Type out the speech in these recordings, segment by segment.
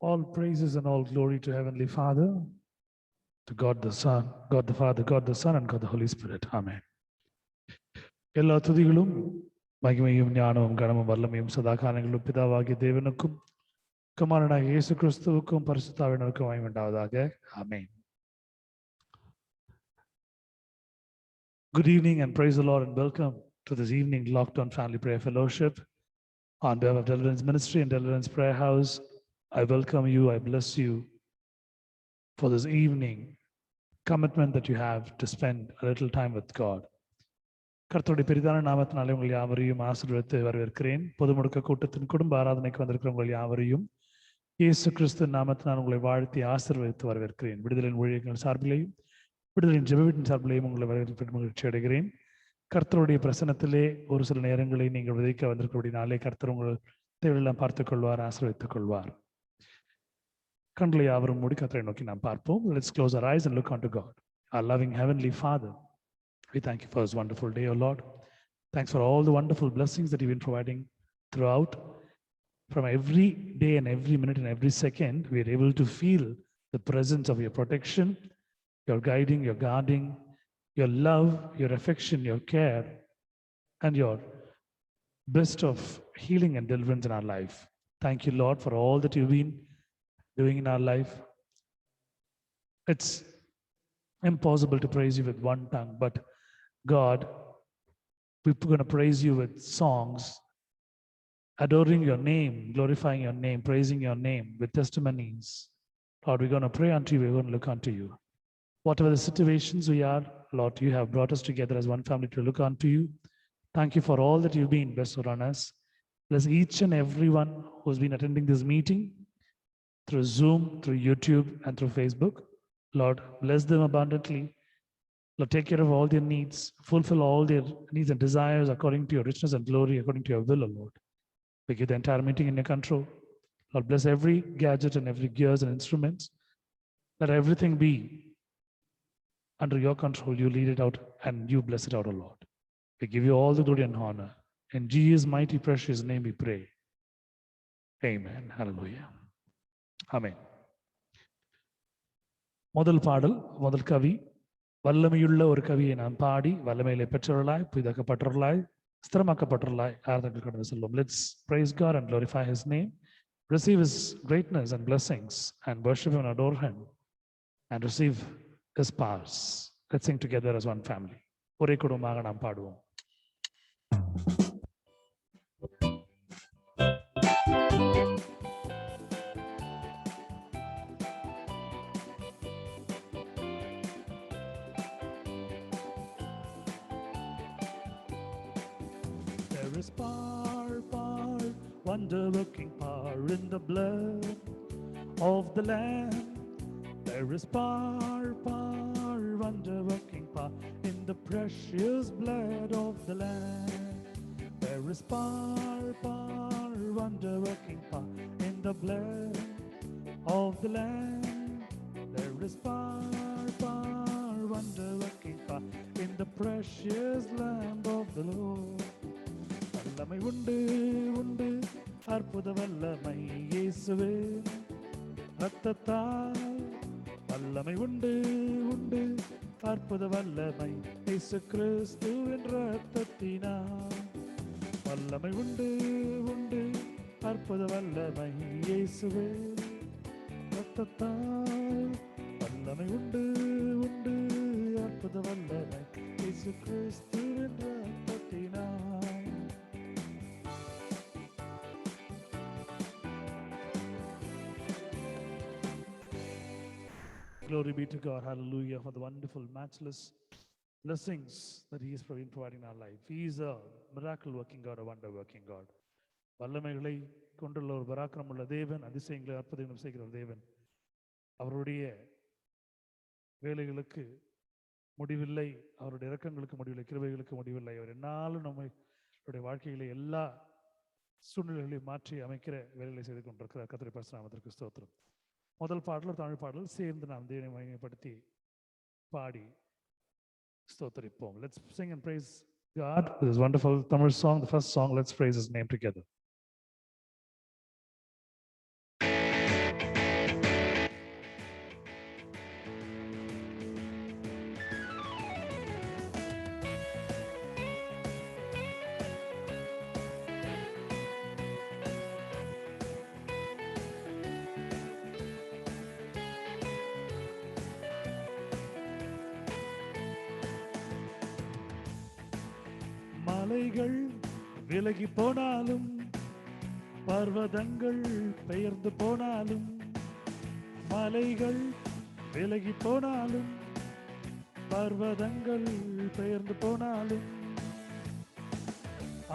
All praises and all glory to Heavenly Father, to God the Son, God the Father, God the Son, and God the Holy Spirit. Amen. எல்லா துதிகளும் மகிமையும் ஞானமும் கனமும் வல்லமையும் சதா காலங்களிலும் பிதாவாகிய தேவனுக்கும் குமாரனாகிய இயேசு கிறிஸ்துவுக்கும் பரிசுத்த ஆவியானவருக்கும் மகிமை உண்டாவதாக. Amen. Good evening and praise the Lord and welcome to this evening Locked On Family Prayer Fellowship. On behalf of Deliverance Ministry and Deliverance Prayer House, I welcome you, I bless you for this evening commitment that you have to spend a little time with God. கர்த்தருடைய பெரிதான நாமத்தினாலே உங்கள் யாவரையும் ஆசீர்வதித்து வரவேற்கிறேன். பொது முடக்க கூட்டத்தின் குடும்ப ஆராதனைக்கு வந்திருக்கிற உங்கள் யாவரையும் இயேசு கிறிஸ்து நாமத்தினால் உங்களை வாழ்த்தி ஆசீர்வதித்து வரவேற்கிறேன். விடுதலின் ஊழியர்கள் சார்பிலேயும் விடுதலின் ஜெப வீட்டின் சார்பிலேயும் உங்களை வரவேற்பு மகிழ்ச்சி அடைகிறேன். கர்த்தருடைய பிரசனத்திலே ஒரு சில நேரங்களை நீங்கள் விதைக்க வந்திருக்கிறபடினாலே கர்த்தர் உங்கள் தேவையெல்லாம் பார்த்துக் கொள்வார், ஆசீர்வதித்துக் கொள்வார். கண்களை யாவரும் மூடி கர்த்தரை நோக்கி நாம் பார்ப்போம். Let's close our eyes and look unto God. Our loving Heavenly Father, we thank you for this wonderful day, O Lord. Thanks for all the wonderful blessings that you've been providing throughout. From every day and every minute and every second, we are able to feel the presence of your protection, your guiding, your guarding, your love, your affection, your care, and your best of healing and deliverance in our life. Thank you, Lord, for all that you've been doing in our life. It's impossible to praise you with one tongue, but God, we're going to praise you with songs, adoring your name, glorifying your name, praising your name with testimonies. Lord, we're going to pray unto you, we're going to look unto you. Whatever the situations we are, Lord, you have brought us together as one family to look unto you. Thank you for all that you've been bestowed on us. Bless each and everyone who's been attending this meeting through Zoom, through YouTube, and through Facebook. Lord, bless them abundantly. Lord, take care of all their needs, fulfill all their needs and desires according to your richness and glory, according to your will, O Lord. We give the entire meeting in your control. Lord, bless every gadget and every gears and instruments. Let everything be under your control. You lead it out and you bless it out, O Lord. We give you all the glory and honor. In Jesus' mighty precious name we pray. Amen. Hallelujah. Amen. முதல் பாடல், முதல் கவி, வல்லமையுள்ள ஒரு கவியை நாம் பாடி வல்லமையிலே பெற்றவர்களாய், புதிதாக்கப்பட்டவர்களாய், ஸ்திரமாக்கப்பட்டவர்களாய் ஆராதனைக்கு கடந்து செல்வோம். Let's praise God and glorify His name, receive His greatness and blessings, and worship Him and adore Him, and receive His powers. Let's sing together as one family. ஒரே குடும்பமாக நாம் பாடுவோம். There is power, wonder-working power in the blood of the Lamb. There is power, wonder-working power in the precious blood of the Lamb. There is power, wonder-working power in the blood of the Lamb. There is power, wonder-working power in the precious Lamb of the Lord. வல்லமை உண்டு உண்டு அற்புத வல்லமை இயேசுவே ரத்தத்தால். வல்லமை உண்டு உண்டு அற்புத வல்லமை இயேசு கிறிஸ்துவின் ரத்தத்தினால். வல்லமை உண்டு உண்டு அற்புத வல்லமை இயேசுவே ரத்தத்தால். வல்லமை உண்டு உண்டு அற்புத வல்லமை இயேசு கிறிஸ்துவின் ரத்தத்தினால். Glory be to God. Hallelujah for the wonderful, matchless blessings that He is providing in our life. He is a miracle working God, a wonder working God. வல்லமைகளை கொண்டுள்ள ஒரு பராக்கிரமுள்ள தேவன், அதிசயங்களை அற்புதங்களும் செய்கிற ஒரு தேவன். அவருடைய வேலைகளுக்கு முடிவில்லை, அவருடைய இரக்கங்களுக்கு முடிவில்லை, கிருபைகளுக்கு முடிவில்லை. அவர் என்னாலும் நம்மளுடைய வாழ்க்கையில எல்லா சூழ்நிலைகளையும் மாற்றி அமைக்கிற வேலைகளை செய்து கொண்டிருக்கிறார். கர்த்தருடைய பரிசுத்த நாமத்திற்கு ஸ்தோத்திரம். முதல் பாடல் தமிழ் பாடல், சேர்ந்து நாம் தேவனை மகிமைப்படுத்தி பாடி ஸ்தோத்திரிப்போம். Let's sing and praise God with this wonderful Tamil song. The first song, let's praise His name together. மலைகள் விலகி போனாலும், பர்வதங்கள் பெயர்ந்து போனாலும், மலைகள் விலகி போனாலும், பர்வதங்கள் பெயர்ந்து போனாலும்,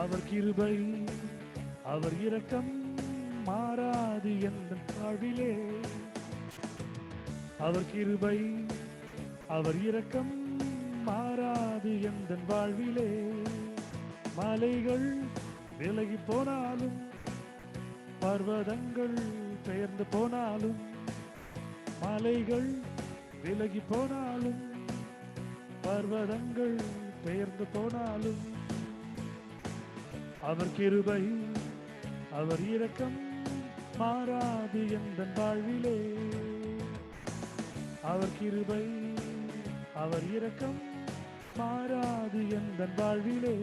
அவர் கிருபை அவர் இரக்கம் மாறாது என்ற வாழ்விலே. அவர் கிருபை அவர் இரக்கம் மாறாது என்ற வாழ்விலே. மலைகள் விலகி போனாலும், பர்வதங்கள் பெயர்ந்து போனாலும், மலைகள் விலகி போனாலும், பர்வதங்கள் பெயர்ந்து போனாலும், அவர் கிருபை அவர் இரக்கம் மாறாது எந்தன் வாழ்விலே. அவர் கிருபை அவர் இரக்கம் மாறாது எந்தன் வாழ்விலே.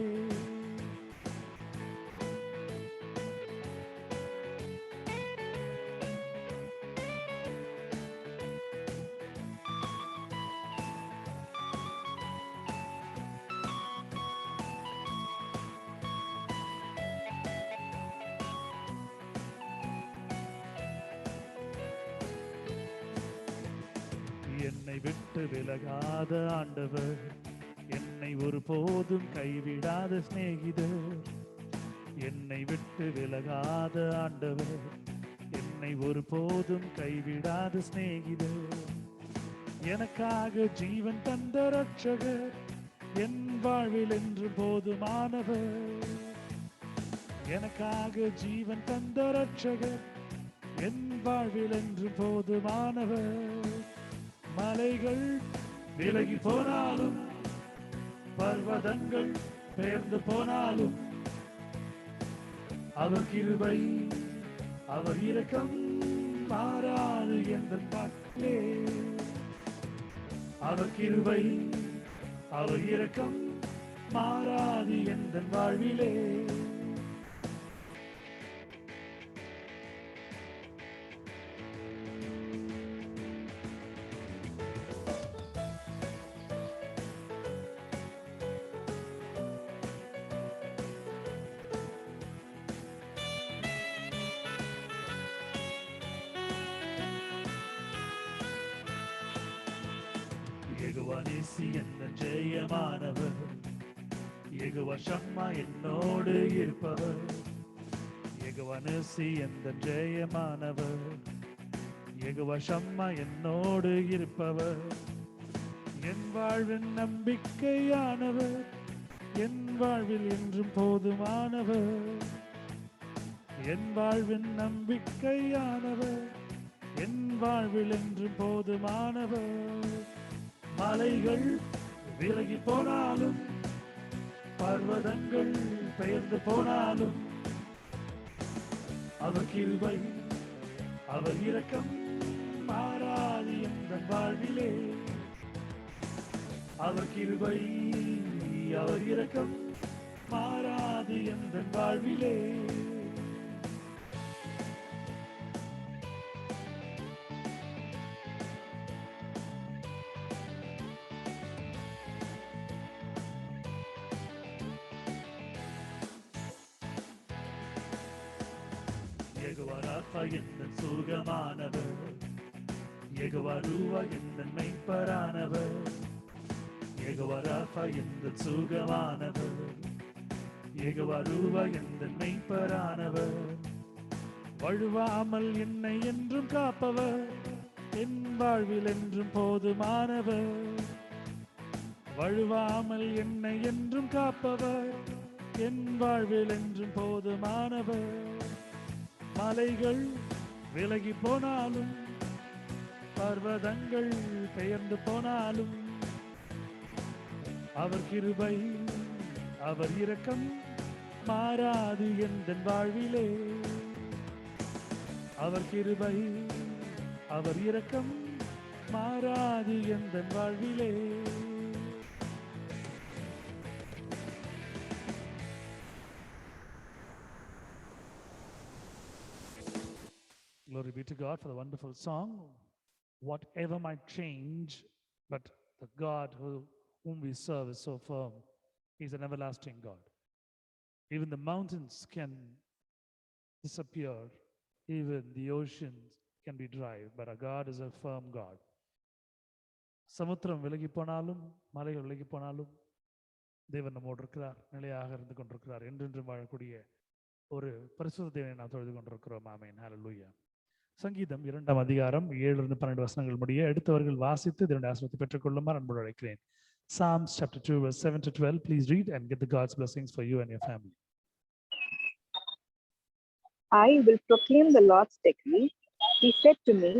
என்னை விட்டு விலகாத ஆண்டவர், என்னை ஒருபோதும் கைவிடாத சிநேகிதர். என்னை விட்டு விலகாத ஆண்டவர், என்னை ஒருபோதும் கைவிடாத சிநேகிதர். எனக்காக ஜீவன் தந்த ரட்சகர், என் வாழ்வில் என்று போதுமானவர். எனக்காக ஜீவன் தந்த ரட்சகர், என் வாழ்வில் என்று போதுமானவர். மலைகள் விலகி போனாலும், பர்வதங்கள் பெயர்ந்து போனாலும், அவர் கிருபை அவர் இரக்கம் மாறாது என்ற பாட்டிலே. அவர் கிருபை அவர் இரக்கம் மாறாது என்ற வாழ்விலே. யெகோவா நீசி என்ற ஜெயமானவர், யெகோவா ஷம்மா என்னோடு இருப்பவர். யெகோவா நீசி என்ற ஜெயமானவர், யெகோவா ஷம்மா என்னோடு இருப்பவர். என் வாழ்வின் நம்பிக்கையானவர், என் வாழ்வில் என்றும் போதுமானவர். என் வாழ்வின் நம்பிக்கையானவர், என் வாழ்வில் என்றும் போதுமானவர். மலைகள் விலகி போனாலும், பர்வதங்கள் பெயர்ந்து போனாலும், அவர் கிருபை அவர் இரக்கம் மாறாது எந்தன் வாழ்விலே. அவர் கிருபை அவர் இரக்கம் மாறாது எந்தன் வாழ்விலே. யெகோவா ராஃபா எந்தன் சுகமானவர், யெகோவா ரூவா எந்தன் மெய்ப்பரானவர். யெகோவா ராஃபா எந்தன் சுகமானவர், யெகோவா ரூவா எந்தன் மெய்ப்பரானவர். வழுவாமல் என்னை என்றும் காப்பவர், என் வாழ்வில் என்றும் போதுமானவர். வழுவாமல் என்னை என்றும் காப்பவர், என் வாழ்வில் என்றும் போதுமானவர். மலைகள் விலகி போனாலும், பர்வதங்கள் பெயர்ந்து போனாலும், அவர் கிருபை அவர் இரக்கம் மாறாது எந்தன் வாழ்விலே. அவர் கிருபை அவர் இரக்கம் மாறாது எந்தன் வாழ்விலே. Glory be to God for the wonderful song. Whatever might change, but the God whom we serve is so firm. He's an everlasting God. Even the mountains can disappear. Even the oceans can be dry. But our God is a firm God. சமுத்திரம் விலகி போனாலும் மலைகள் விலகி போனாலும் தேவன் நம்மோடு இருக்கிறார், நிலையாக இருந்து கொண்டிருக்கிறார். என்றென்றும் வாழக்கூடிய ஒரு பரிசுத்த தேவனை நாம் தொழுது கொண்டிருக்கிறோம். ஆமென். ஹல்லேலூயா. சங்கீதம் 2ஆம் அதிகாரம் 7-12 வசனங்கள் முடிய எடுத்தவர்கள் வாசித்து தேவனுடைய ஆசீர்வாதத்தை பெற்றுக்கொள்ளுமாறு அன்போடு அழைக்கிறேன். Psalms chapter 2 verse 7-12. Please read and get the God's blessings for you and your family. I will proclaim the Lord's decree. He said to me,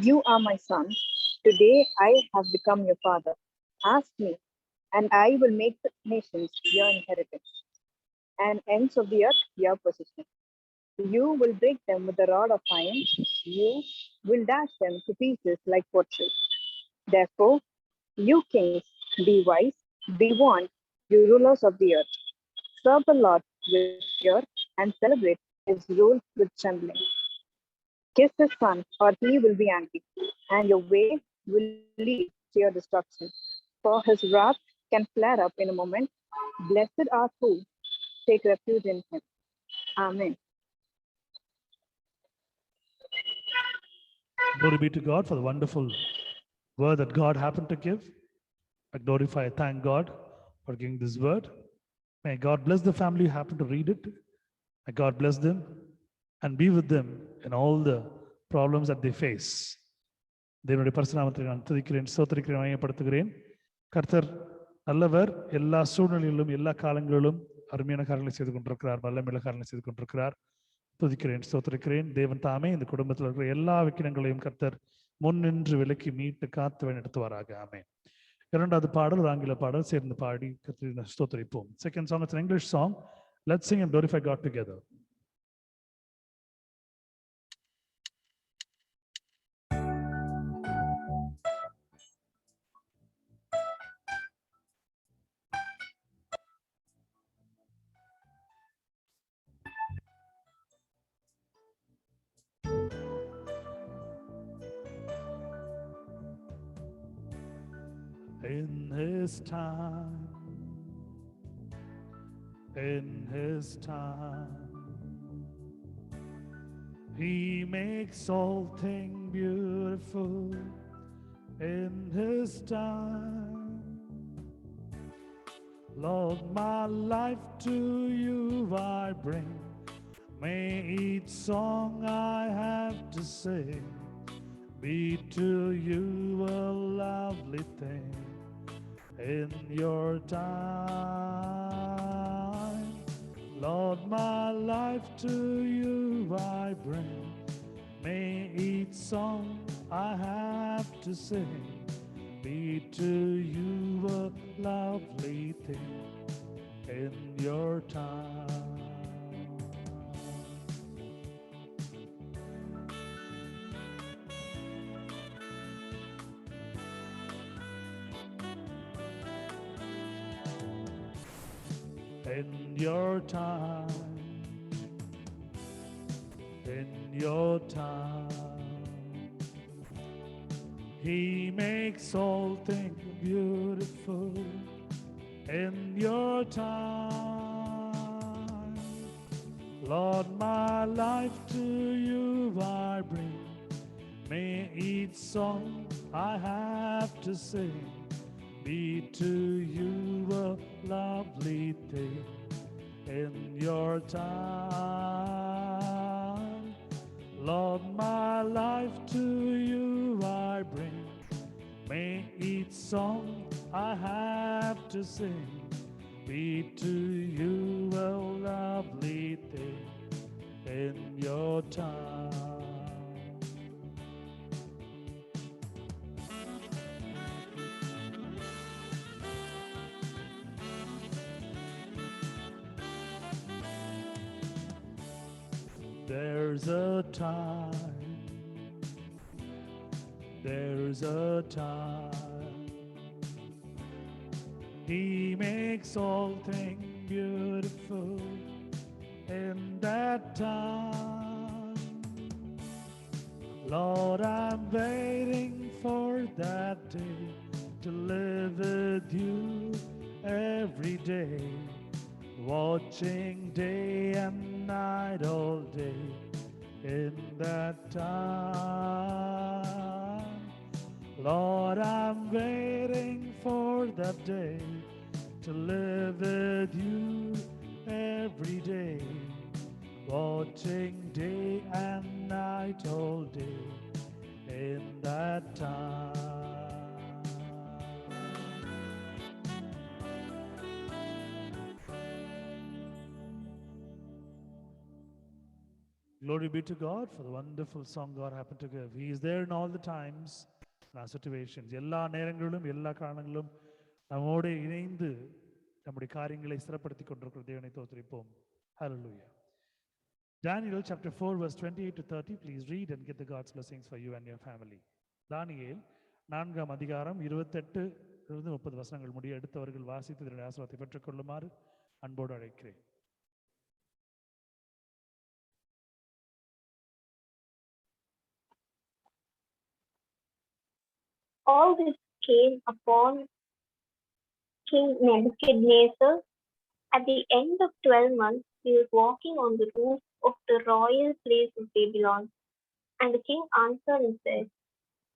"You are my son. Today I have become your father. Ask me, and I will make the nations your inheritance, and ends of the earth your possession. You will break them with a rod of iron. You will dash them to pieces like pottery. Therefore, you kings, be wise, be warned, you rulers of the earth. Serve the Lord with fear and celebrate his rule with trembling. Kiss his son, or he will be angry, and your way will lead to your destruction. For his wrath can flare up in a moment. Blessed are who take refuge in him." Amen. Glory be to God for the wonderful word that God happened to give. I glorify, thank God for giving this word. May God bless the family who happened to read it. May God bless them and be with them in all the problems that they face. தேவனுடைய பரிசுநாமத்தை நான் துதிக்கிறேன், ஸ்தோத்திரிக்கிறேன், மையப்படுத்துகிறேன். கர்த்தர் நல்லவர். எல்லா சூழ்நிலையிலும் எல்லா காலங்களிலும் அருமையான காரியங்களை செய்து கொண்டிருக்கிறார், வல்லமையுள்ள காரியங்களை செய்து கொண்டிருக்கிறார். துதிக்கிறேன், ஸ்தோத்திரிக்கிறேன். தேவன் தாமே இந்த குடும்பத்தில் இருக்கிற எல்லா விக்கிரங்களையும் கர்த்தர் முன்னின்று விலக்கி மீட்டு காத்து வழிநடத்துவாராக. ஆமென். இரண்டாவது பாடல் ஒரு ஆங்கில பாடல், சேர்ந்து பாடி கர்த்தரை ஸ்தோத்திரிப்போம். Second song, it's an English song. Let's sing and glorify God together. In his time, in his time, he makes all things beautiful. In his time, Lord, my life to you I bring. May each song I have to sing be to you a lovely thing. In your time, Lord, my life to you I bring. May each song I have to sing be to you a lovely thing. In your time. In your time, in your time, he makes all things beautiful. In your time, Lord, my life to you I bring. May each song I have to sing be to you a lovely thing. In your time, Lord, my life to you I bring. May each song I have to sing be to you a lovely thing. In your time. There's a time, there's a time, he makes all things beautiful. In that time, Lord, I'm waiting for that day to live with you every day. watching day and night all day in that time. Lord, I'm waiting for that day to live with you every day, watching day and night all day in that time. Glory be to God for the wonderful song God happened to give. He is there in all the times, in our situations. எல்லா நேரங்களிலும் எல்லா காரணங்களிலும் நம்மோடு இணைந்து நம்முடைய காரியங்களை ஸ்திரப்படுத்திக் கொண்டிருக்கிற தேவனை தோத்திரிப்போம். Hallelujah. Daniel chapter 4 verse 28 to 30. Please read and get the God's blessings for you and your family. தானியேல் 4ஆம் அதிகாரம் 28 இருந்து 30 வசனங்கள் முடிய எடுத்தவர்கள் வாசித்து இதனுடைய ஆசீர்வாதத்தை பெற்றுக் கொள்ளுமாறு அன்போடு அழைக்கிறேன். All this came upon King Nebuchadnezzar. At the end of 12 months, he was walking on the roof of the royal place of Babylon. And the king answered and said,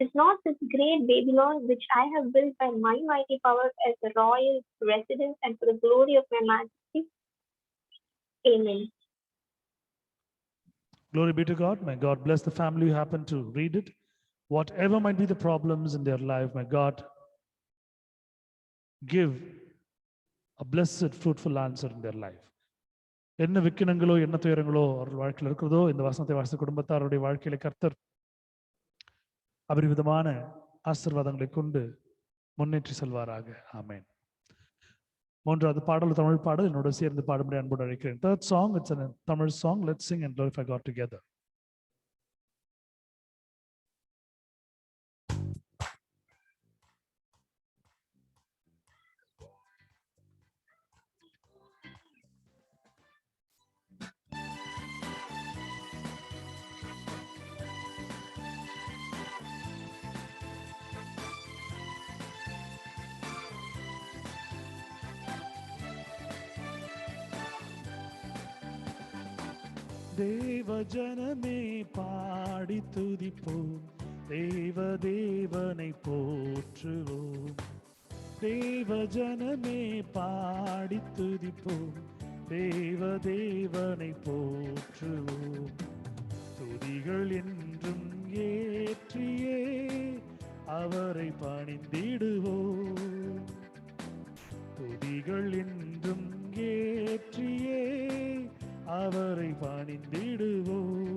"Is not this great Babylon, which I have built by my mighty power as a royal residence and for the glory of my majesty?" Amen. Glory be to God. May God bless the family who happen to read it. Whatever might be the problems in their life, may God give a blessed, fruitful answer in their life. என்ன விக்கினங்களோ என்ன துயரங்களோ அவர்கள் வாழ்க்கையில் இருக்கிறதோ இந்த வசனத்தை வாசித்த குடும்பத்தாருடைய வாழ்க்கையில கர்த்தர் அபரிவிதமான ஆசீர்வாதங்களை கொண்டு முன்னேற்றி செல்வாராக. ஆமென். மூன்றாவது பாடல் தமிழ் பாடல் என்னோட சேர்ந்து பாடும்படி அன்போடு அழைக்கிறேன். Third song, it's a Tamil song. Let's sing and glorify God together. தேவ ஜனமே பாடி துதிப்போம், தேவ தேவனை போற்றுவோம். தேவ ஜனமே பாடி துதிப்போம், தேவ தேவனை போற்றுவோம். துதிகள் என்றும் ஏற்றியே அவரை பணிந்திடுவோம். துதிகள் என்றும் ஏற்றியே அவரை பணிந்திடுவோம்.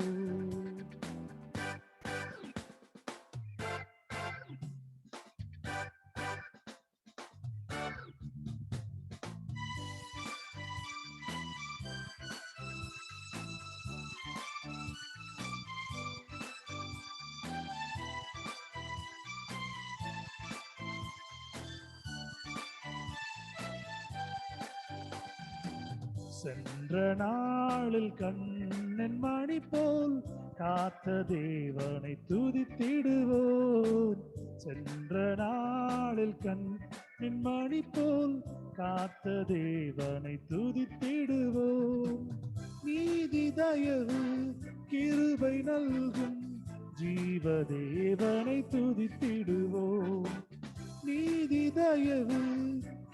சென்ற நாளில் கண்ணன் மணி போல் காத்த தேவனை துதித்திடுவோம். சென்ற நாளில் கண்ணன் மணி போல் காத்த தேவனை துதித்திடுவோம். நீதி தயவு கிருபை நல்கும் ஜீவ தேவனை துதித்திடுவோம். நீதி தயவு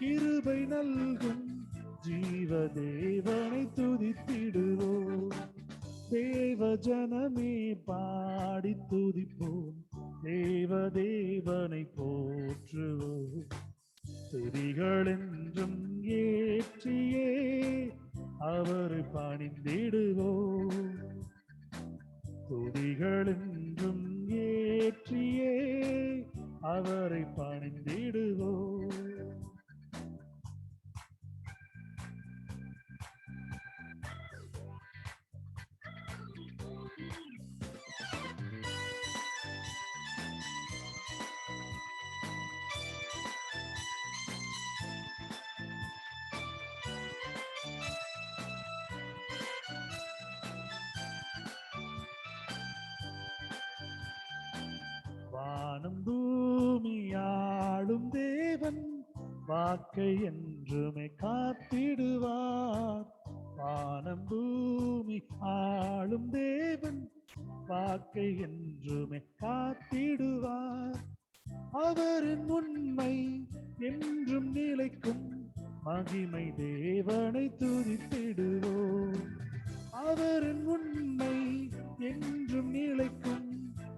கிருபை நல்கும் ஜீவ தேவனை துதித்திடுவோம். தேவ ஜனமே பாடி துதிப்போம், தேவ தேவனை போற்றுவோம். துதிகள் என்றும் ஏற்றியே அவரை பணிந்திடுவோம். துதிகள் என்றும் ஏற்றியே அவரை பணிந்திடுவோம். வானம் பூமியாளும் தேவன் வாக்கை என்றுமே காத்திடுவார். வானம் பூமி ஆளும் தேவன் வாக்கை என்றுமே காத்திடுவார். அவரின் உண்மை என்றும் நிலைக்கும், மகிமை தேவனை துதித்திடுவோம். அவரின் உண்மை என்றும் நிலைக்கும்,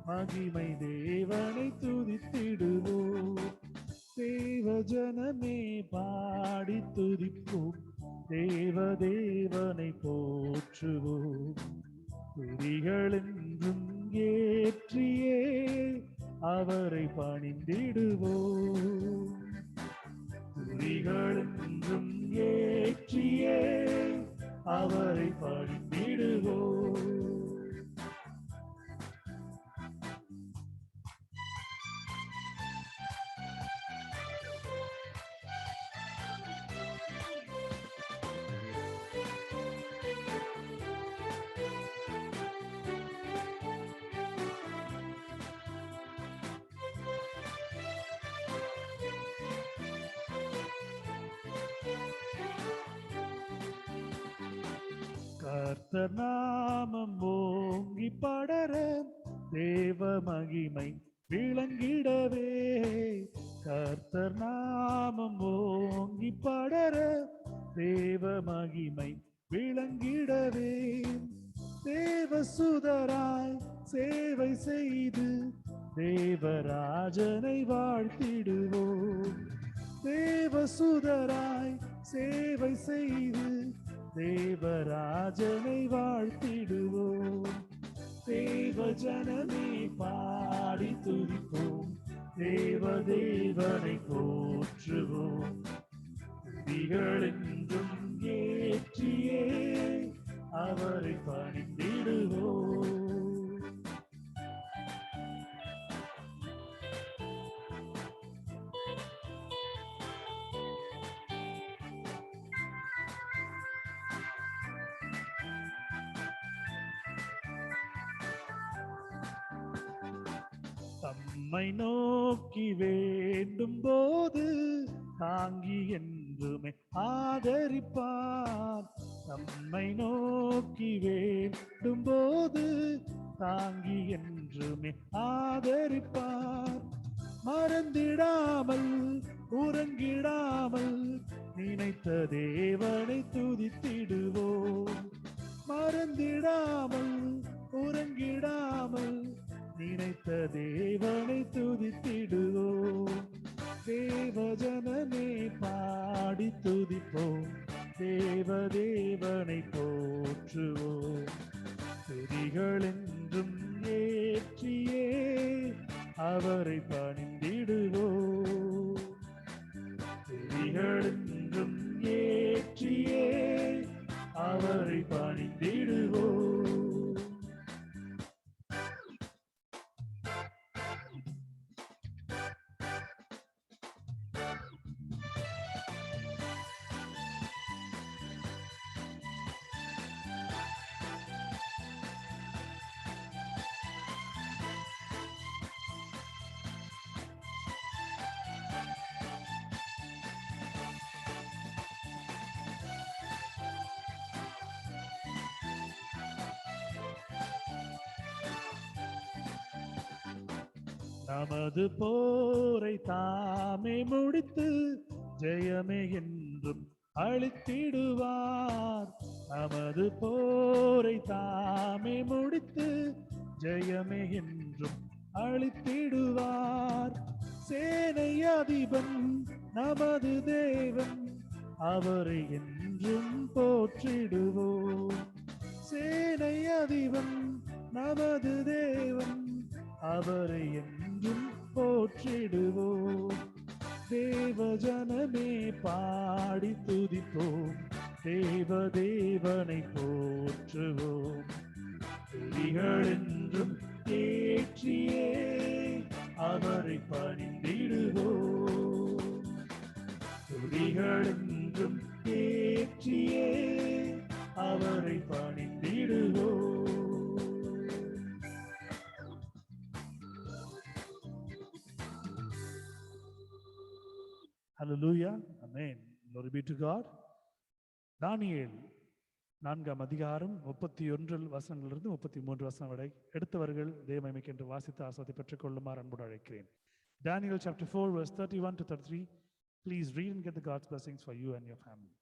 மகிமை தேவனை துதித்திடுவோம். தேவ ஜனமே பாடி துதிப்போம், தேவ தேவனை போற்றுவோம். துதிகள் என்றும் ஏற்றியே அவரை பணிந்திடுவோம். துதிகள் என்றும் ஏற்றியே அவரை பணிந்திடுவோம். கர்த்தர் நாமம் ஓங்கி படர, தேவ மகிமை விளங்கிடவே. கர்த்தர் நாமம் ஓங்கி படர, தேவ மகிமை விளங்கிடவே. தேவசுதராய் சேவை செய்து தேவராஜனை வாழ்த்திடுவோம். தேவசுதராய் சேவை செய்து தேவராஜனை வாழ்த்திடுவோம். தேவ ஜனமே பாடி துதிப்போம், தேவ தேவனை போற்றுவோம். துதிகள் என்றும் ஏற்றியே அவரை பணிந்திடுவோம். தம்மை நோக்கி வேண்டும் போது தாங்கி என்றுமே ஆதரிப்பார். தம்மை நோக்கி வேண்டும் போது தாங்கி என்றுமே ஆதரிப்பார். மறந்திடாமல் உறங்கிடாமல் நினைத்த தேவனை துதித்திடுவோம். மறந்திடாமல் உறங்கிடாமல் நினைத்த தேவனை துதித்திடுவோம். தேவ ஜனமே பாடி துதிப்போம், தேவ தேவனை போற்றுவோம். துதிகள் என்றும் ஏற்றியே அவரை பணிந்திடுவோம். துதிகள் என்றும் ஏற்றியே அவரை பணிந்திடுவோம். நமது போரை தாமே முடித்து ஜெயமே என்றும் அளித்திடுவார். நமது போரை தாமே முடித்து ஜெயமே என்றும் அளித்திடுவார். சேனை அதிபன் நமது தேவன், அவரை என்றும் போற்றிடுவோம். சேனை அதிபன் நமது தேவன், அவரை என்றும் போற்றிடுவோம். தேவ ஜனமே பாடி துதிப்போம், தேவ தேவனை போற்றுவோம். துதிகள் என்றும் ஏற்றியே அவரை பணிந்திடுவோம். துதிகள் என்றும் ஏற்றியே அவரை பணிந்திடுவோம். Hallelujah. Amen. Glory be to God. தானியேல் 4ஆம் அதிகாரம் 31 வசனங்களிலிருந்து 33 வசனம் வரை எடுத்தவர்கள் தேவமகிமைக்கு என்று வாசித்து ஆசீர்வாதத்தை பெற்றுக் கொள்ளுமாறு அன்போடு அழைக்கிறேன். Daniel chapter 4 verse 31 to 33. Please read and get the God's blessings for you and your family.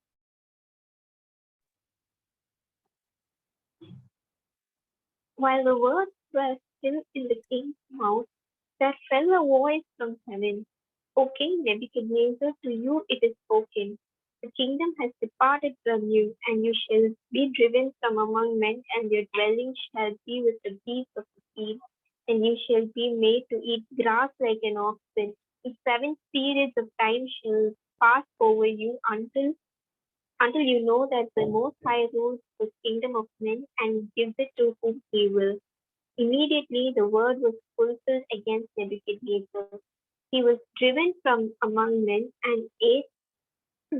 While the words were still in the king's mouth, there fell a voice from heaven. O King Nebuchadnezzar, to you it is spoken. The kingdom has departed from you, and you shall be driven from among men, and your dwelling shall be with the beasts of the field, and you shall be made to eat grass like an oxen. And 7 periods of time shall pass over you until you know that the Most High rules the kingdom of men and gives it to whom he will. Immediately the word was fulfilled against Nebuchadnezzar. He was driven from among men and ate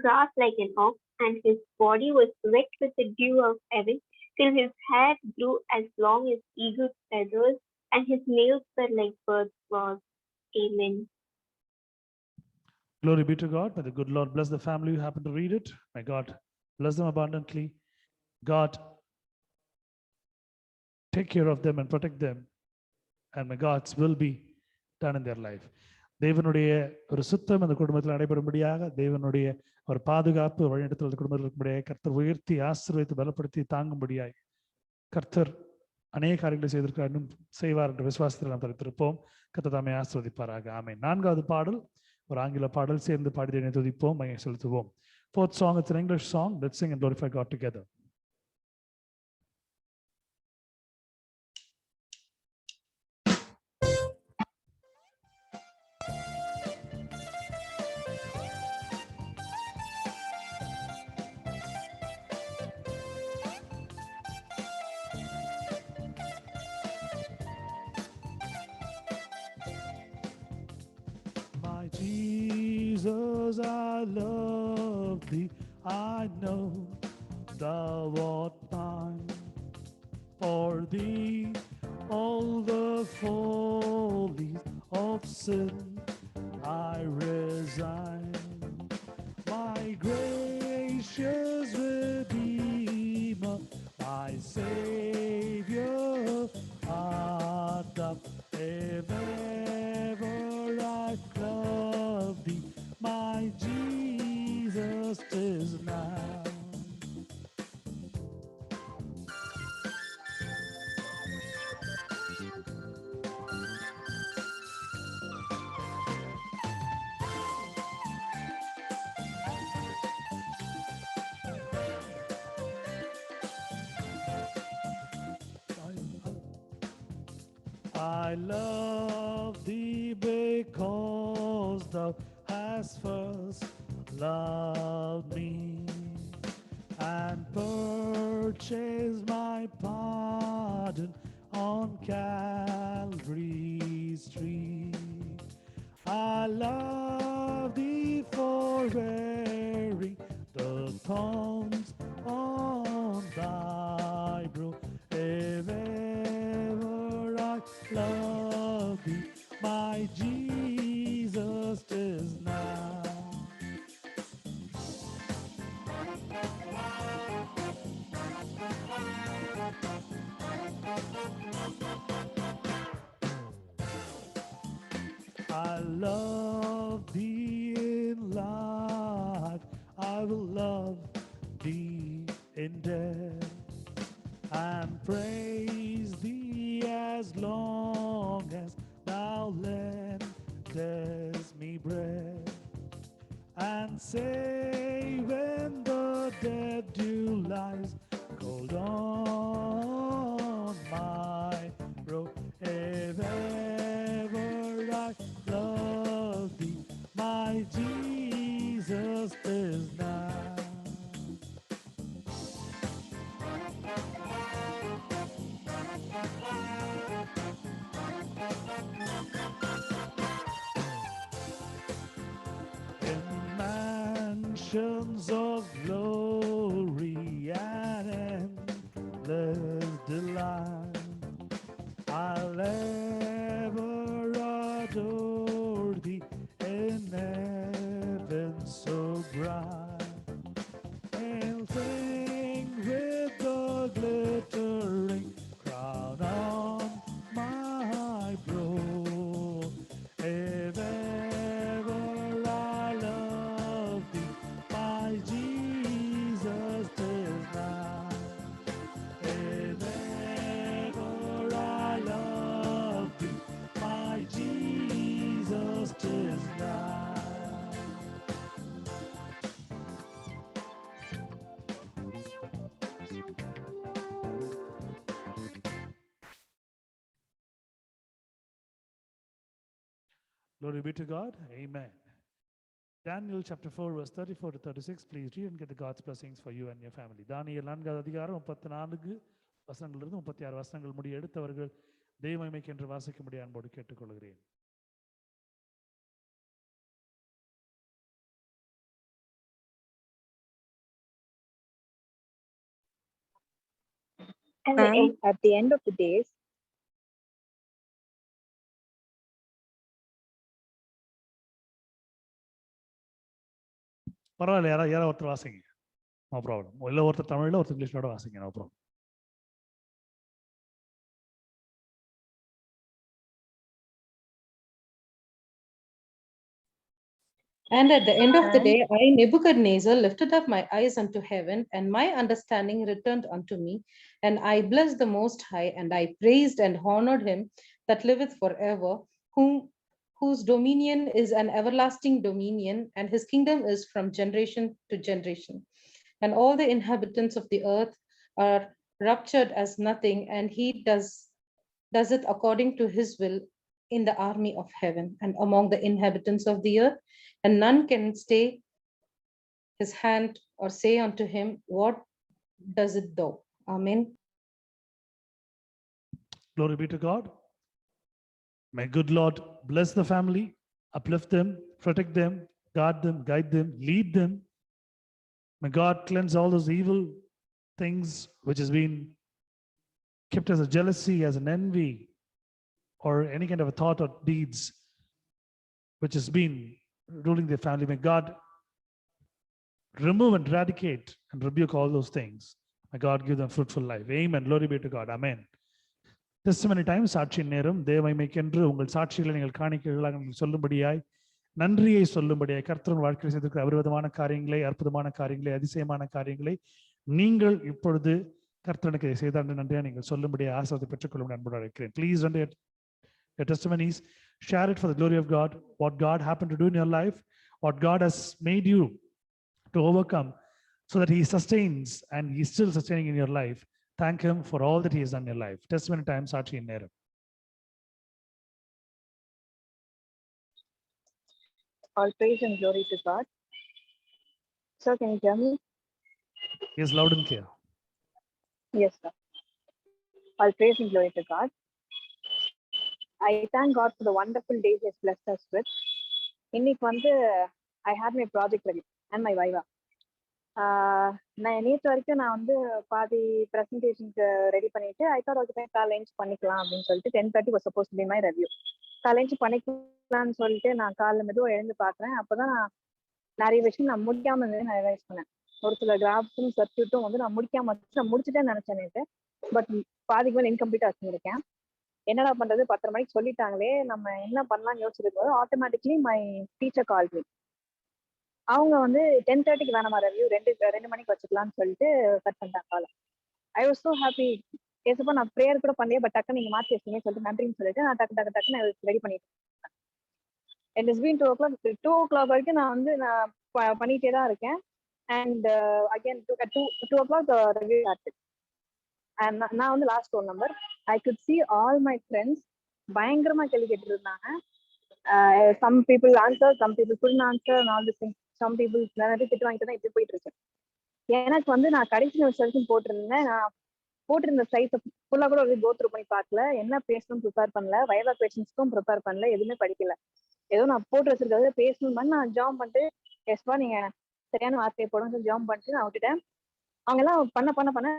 grass like an ox, and his body was wet with the dew of heaven, till his hair grew as long as eagle's feathers, and his nails were like bird's claws. Amen. Glory be to God. May the good Lord bless the family who happen to read it. May God bless them abundantly. God take care of them and protect them. And may God's will be done in their life. தேவனுடைய ஒரு சுத்தம் அந்த குடும்பத்தில் நடைபெறும்படியாக, தேவனுடைய ஒரு பாதுகாப்பு வழிநடத்தல் அந்த குடும்பத்தில் இருக்கும்படியாக கர்த்தர் உயர்த்தி ஆசீர்வதித்து பலப்படுத்தி தாங்கும்படியாய் கர்த்தர் அநேக காரியங்களை செய்திருக்கிறார், இன்னும் செய்வார் என்ற விசுவாசத்தில் நாம் தரித்திருப்போம். கர்த்தர் தாமே ஆசீர்வதிப்பாராக. ஆமென். 4வது பாடல் ஒரு ஆங்கில பாடல், சேர்ந்து பாடி துதிப்போம், மையை செலுத்துவோம். 4th song, it's an English song. Let's sing and glorify God together. Jesus, I love thee, I know thou art mine. For thee all the follies of sin I resign. My gracious Redeemer, my Savior, art thou. If ever I love thee, my Jesus is now. I love thee because thou hast first loved me and purchased my pardon on Calvary's tree. I love thee for bearing the thorns on thy brow. If ever I love thee, my Jesus is now. I love thee in life, I will love thee in death, and praise thee as long as thou lendest me breath, and say when the dead dew lies cold on my brow, if ever I love thee, my Jesus is now. In mansions of glory and endless delight, I'll ever adore thee in heaven so bright, and sing with Glory be to God. Amen. Daniel chapter 4, verse 34 to 36. Please read and get the God's blessings for you and your family. தானியேல் 4வது அதிகாரம் 34 வசனங்களிலிருந்து 36 வசனங்கள் முடிய எடுத்தவர்கள் தெய்வ மகிமைக்கென்று வாசிக்கும்படி அன்போடு கேட்டுக்கொள்கிறேன். And at the end of the days, பரவாயில்ல, யாராவது ஒருத்தர் வாசிங்க. No problem. இல்லை ஒருத்தர் தமிழில் ஒருத்தர் இங்கிலீஷோட வாசிங்க. No problem. And at the end of the day, I, Nebuchadnezzar, lifted up my eyes unto heaven, and my understanding returned unto me. And I blessed the Most High, and I praised and honored him that liveth forever, whose dominion is an everlasting dominion, and his kingdom is from generation to generation. And all the inhabitants of the earth are ruptured as nothing, and he does it according to his will in the army of heaven and among the inhabitants of the earth, and none can stay his hand or say unto him, what does it thou? Amen. Glory be to God. May good Lord bless the family, uplift them, protect them, guard them, guide them, lead them. May God cleanse all those evil things which has been kept as a jealousy, as an envy, or any kind of a thought or deeds which has been ruling their family. May God remove and eradicate and rebuke all those things. May God give them fruitful life. Amen. Glory be to God. Amen. Testimony time, சாட்சியின் நேரம். தேவ மகிமைக்கென்று உங்கள் சாட்சிகளை நீங்கள் காணிக்கைகளாக சொல்லும்படியாய், நன்றியை சொல்லும்படியாய், கர்த்தரின் வாழ்க்கையில் செய்திருக்கிற அபரிவிதமான காரியங்களை, அற்புதமான காரியங்களை, அதிசயமான காரியங்களை நீங்கள் இப்பொழுது கர்த்தனுக்கு செய்தாண்டு நன்றியா நீங்கள் சொல்லும்படியாக ஆசீர்வாதத்தை பெற்றுக்கொள்ளும்படி அன்போடு அழைக்கிறேன். Please render your testimonies, share it for the glory of God, what God happened to do in your life, what God has made you to overcome, so that he sustains and he's still sustaining in your life. Thank him for all that he has done in your life. Testimony time, சாட்சியின் நேரம். all praise and glory to God. Sir, can you hear me? Yes, loud and clear. Yes, sir. All praise and glory to God. I thank God for the wonderful days He has blessed us with. இன்னைக்கு வந்து I had my project ready and my viva. நான் நேற்று வரைக்கும் நான் வந்து பாதி ப்ரெசன்டேஷனுக்கு ready பண்ணிட்டு I thought okay college பண்ணிக்கலாம் அப்படின்னு சொல்லிட்டு 10:30 was supposed to be my review. College பண்ணிக்கலாம்னு சொல்லிட்டு நான் காலைல மெதுவாக எழுந்து பார்க்குறேன். அப்போதான் நான் நிறைய விஷயம் நான் முடிக்காம இருந்தது நான் ரிவைஸ் பண்ணேன். ஒரு சில கிராஃப்ஸும் சர்க்கியூட்டும் வந்து நான் முடிச்சுட்டேன்னு நினைச்சேன் நேற்று. பட் பாதிக்கு மேலே இன்கம்ப்ளீட்டாக வச்சுருக்கேன். என்னடா பண்றது, 10:30 மணிக்கு சொல்லிட்டாங்களே, நம்ம என்ன பண்ணலாம்னு யோசிச்சிருக்கும் போது automatically my teacher call me. அவங்க வந்து 10:30க்கு வேணாமா ரெவ்யூ, 2 மணிக்கு வச்சுக்கலாம்னு சொல்லிட்டு கட் பண்ணிட்டாங்க காலை. I was so happy. ஏசப்பா நான் ப்ரேயர் கூட பண்ணலையே, பட் டக்குன்னு நீங்க மாற்றி வச்சுங்க சொல்லிட்டு நன்றின்னு சொல்லிட்டு நான் டக்குன்னு ரெடி பண்ணிட்டு இட் இஸ் பீன் 2 o'clock வரைக்கும் நான் வந்து நான் பண்ணிட்டே தான் இருக்கேன். அண்ட் அகேன் 2 o'clock ரெவ்யூ ஆச்சு. அண்ட் நான் வந்து last roll number. I could see all my friends பயங்கரமா கேள்வி கேட்டு இருந்தாங்க. Some people answer, some people couldn't answer and all this thing. Some people நிறைய திட்டு வாங்கிட்டு தான் இப்படி போயிட்டு இருக்கேன். எனக்கு வந்து நான் கடைசி நிமிஷம் வரைக்கும் போட்டிருந்தேன். நான் போட்டிருந்த ஸ்லைட்ஸை ஃபுல்லாக கூட கோ த்ரூ பண்ணி பார்க்கல. என்ன பேசணும் ப்ரிப்பேர் பண்ணல, வைவா கொஸ்டின்ஸ்க்கும் ப்ரிப்பேர் பண்ணல, எதுவுமே படிக்கல. ஏதோ நான் போட்டு வச்சிருக்கிறது பேசணும் நான் ஜாம் பண்ணிட்டு எஸ்பா நீங்க சரியான வார்த்தையை போடுன்னு சொல்லி ஜாம் பண்ணிட்டு நான் விட்டுட்டேன். அவங்க எல்லாம் பண்ண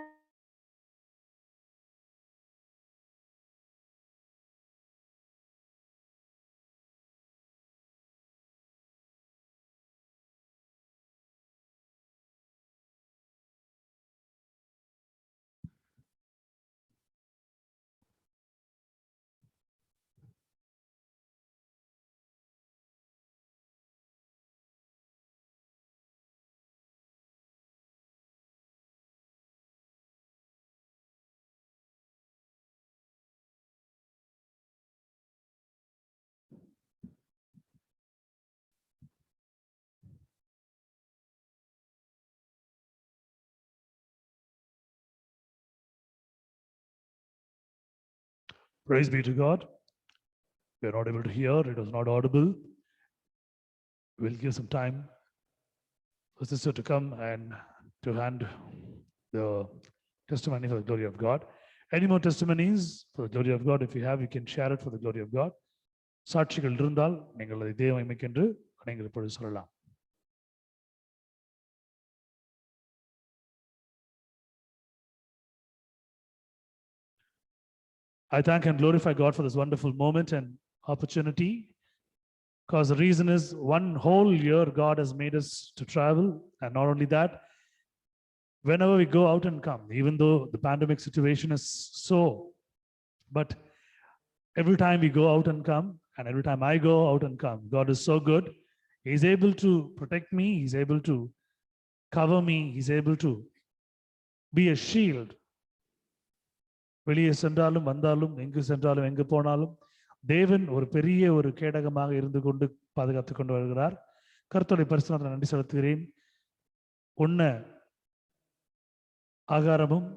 Praise be to God. We are not able to hear. It was not audible. We'll give some time for sister to come and to hand the testimony for the glory of God. Any more testimonies for the glory of God? If you have, you can share it for the glory of God. சாட்சிகள் இருந்தால் நீங்கள் அதை தேவ மகிமைக்கென்று நீங்கள் இப்பொழுது சொல்லலாம். I thank and glorify God for this wonderful moment and opportunity, because the reason is one whole year God has made us to travel, and not only that, whenever we go out and come, even though the pandemic situation is so, but every time we go out and come, and every time I go out and come, God is so good. He's able to protect me. He's able to cover me. He's able to be a shield. வெளியே சென்றாலும் வந்தாலும் எங்கு சென்றாலும் எங்கு போனாலும் தேவன் ஒரு பெரிய ஒரு கேடகமாக இருந்து கொண்டு பாதுகாத்து கொண்டு வருகிறார். கர்த்தருடைய பரிசுத்தத்திற்கு நன்றி செலுத்துகிறேன். உண்ண ஆகாரமும்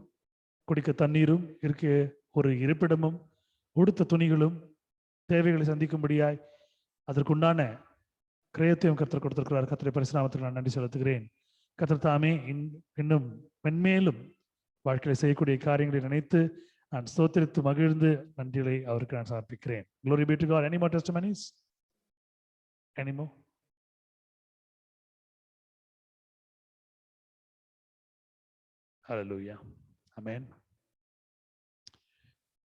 குடிக்க தண்ணீரும் இருக்க ஒரு இருப்பிடமும் உடுத்த துணிகளும் தேவைகளை சந்திக்கும்படியாய் அதற்குண்டான கிரயத்தையும் கர்த்தர் கொடுத்திருக்கிறார். கர்த்தருடைய பரிசுத்தத்திற்கு நான் நன்றி செலுத்துகிறேன். கர்த்தர் தாமே இன்னும் மென்மேலும் வாழ்க்கையில செய்யக்கூடிய காரியங்களை நினைத்து நான் ஸ்தோத்திரித்து மகிழ்ந்து நன்றிகளை அவருக்கு நான் சமர்ப்பிக்கிறேன். Glory be to God. Any more testimonies? Any more? Hallelujah. Amen.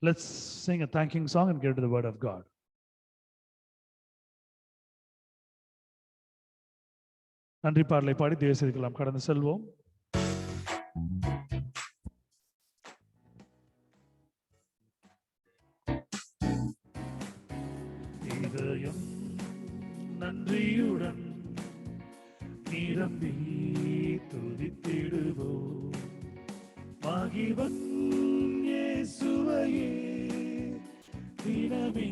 Let's sing a thanking song and get to the word of God. நன்றி பாடலை பாடி தேவசேதிக்கலாம் கடந்து செல்வோம். இதயம் நன்றியுடன் நிரம்பி துதித்திடுவோம். மகிழ்வன் இயேசுவையே தினமே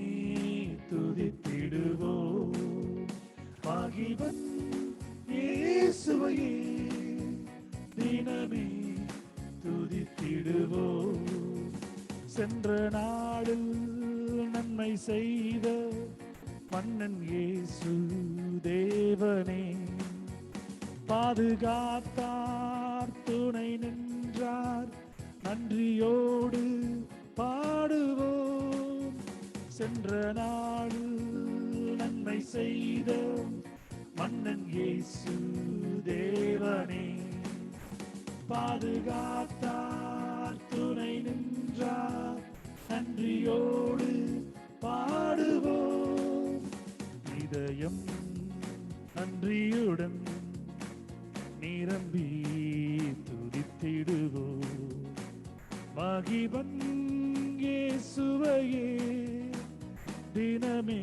துதித்திடுவோம். மகிழ்வன் இயேசுவையே தினமே துதித்திடுவோம். சென்ற நாளில் நன்மை செய்த மன்னன் இயேசு தேவனே, பாதுகாத்தார் துணை நின்றார் நன்றியோடு பாடுவோம். சென்ற நாளில் நன்மை செய்த மன்னன் இயேசு தேவனே, பாதுகாத்தார் துணை நின்றார் நன்றியோடு பாடுவோம். இதயம் நன்றியுடன் நிரம்பி துதித்திடுவோம். மகிழ்வன் இயேசுவையே தினமே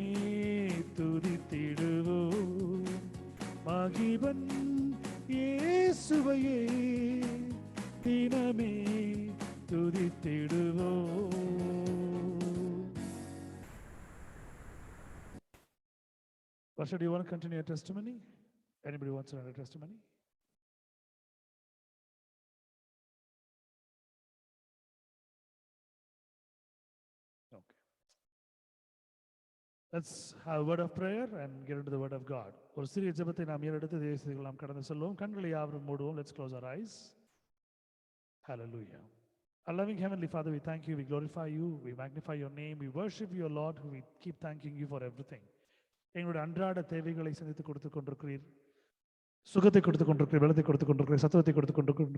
துதித்திடுவோம். மகிழ்வன் இயேசுவையே தினமே துதித்திடுவோம். Pastor, do you want to continue your testimony? Anybody wants another testimony? Okay. Let's have a word of prayer and get into the word of God. ஒரு சிறிய ஜெபத்தை நாம் ஏறெடுத்து தேவசேதிகள் நாம் கடந்து செல்வோம். கண்களை யாவரும் மூடுவோம். Let's close our eyes. Hallelujah. Our loving Heavenly Father, we thank you, we glorify you, we magnify your name, we worship you, Lord, we keep thanking you for everything. எங்களுடைய அன்றாட தேவைகளை சந்தித்து கொடுத்து கொண்டிருக்கிறீர். சுகத்தை கொடுத்து கொண்டிருக்கிறீர், பலத்தை கொடுத்து கொண்டிருக்கிறீர், சத்துவத்தை கொடுத்து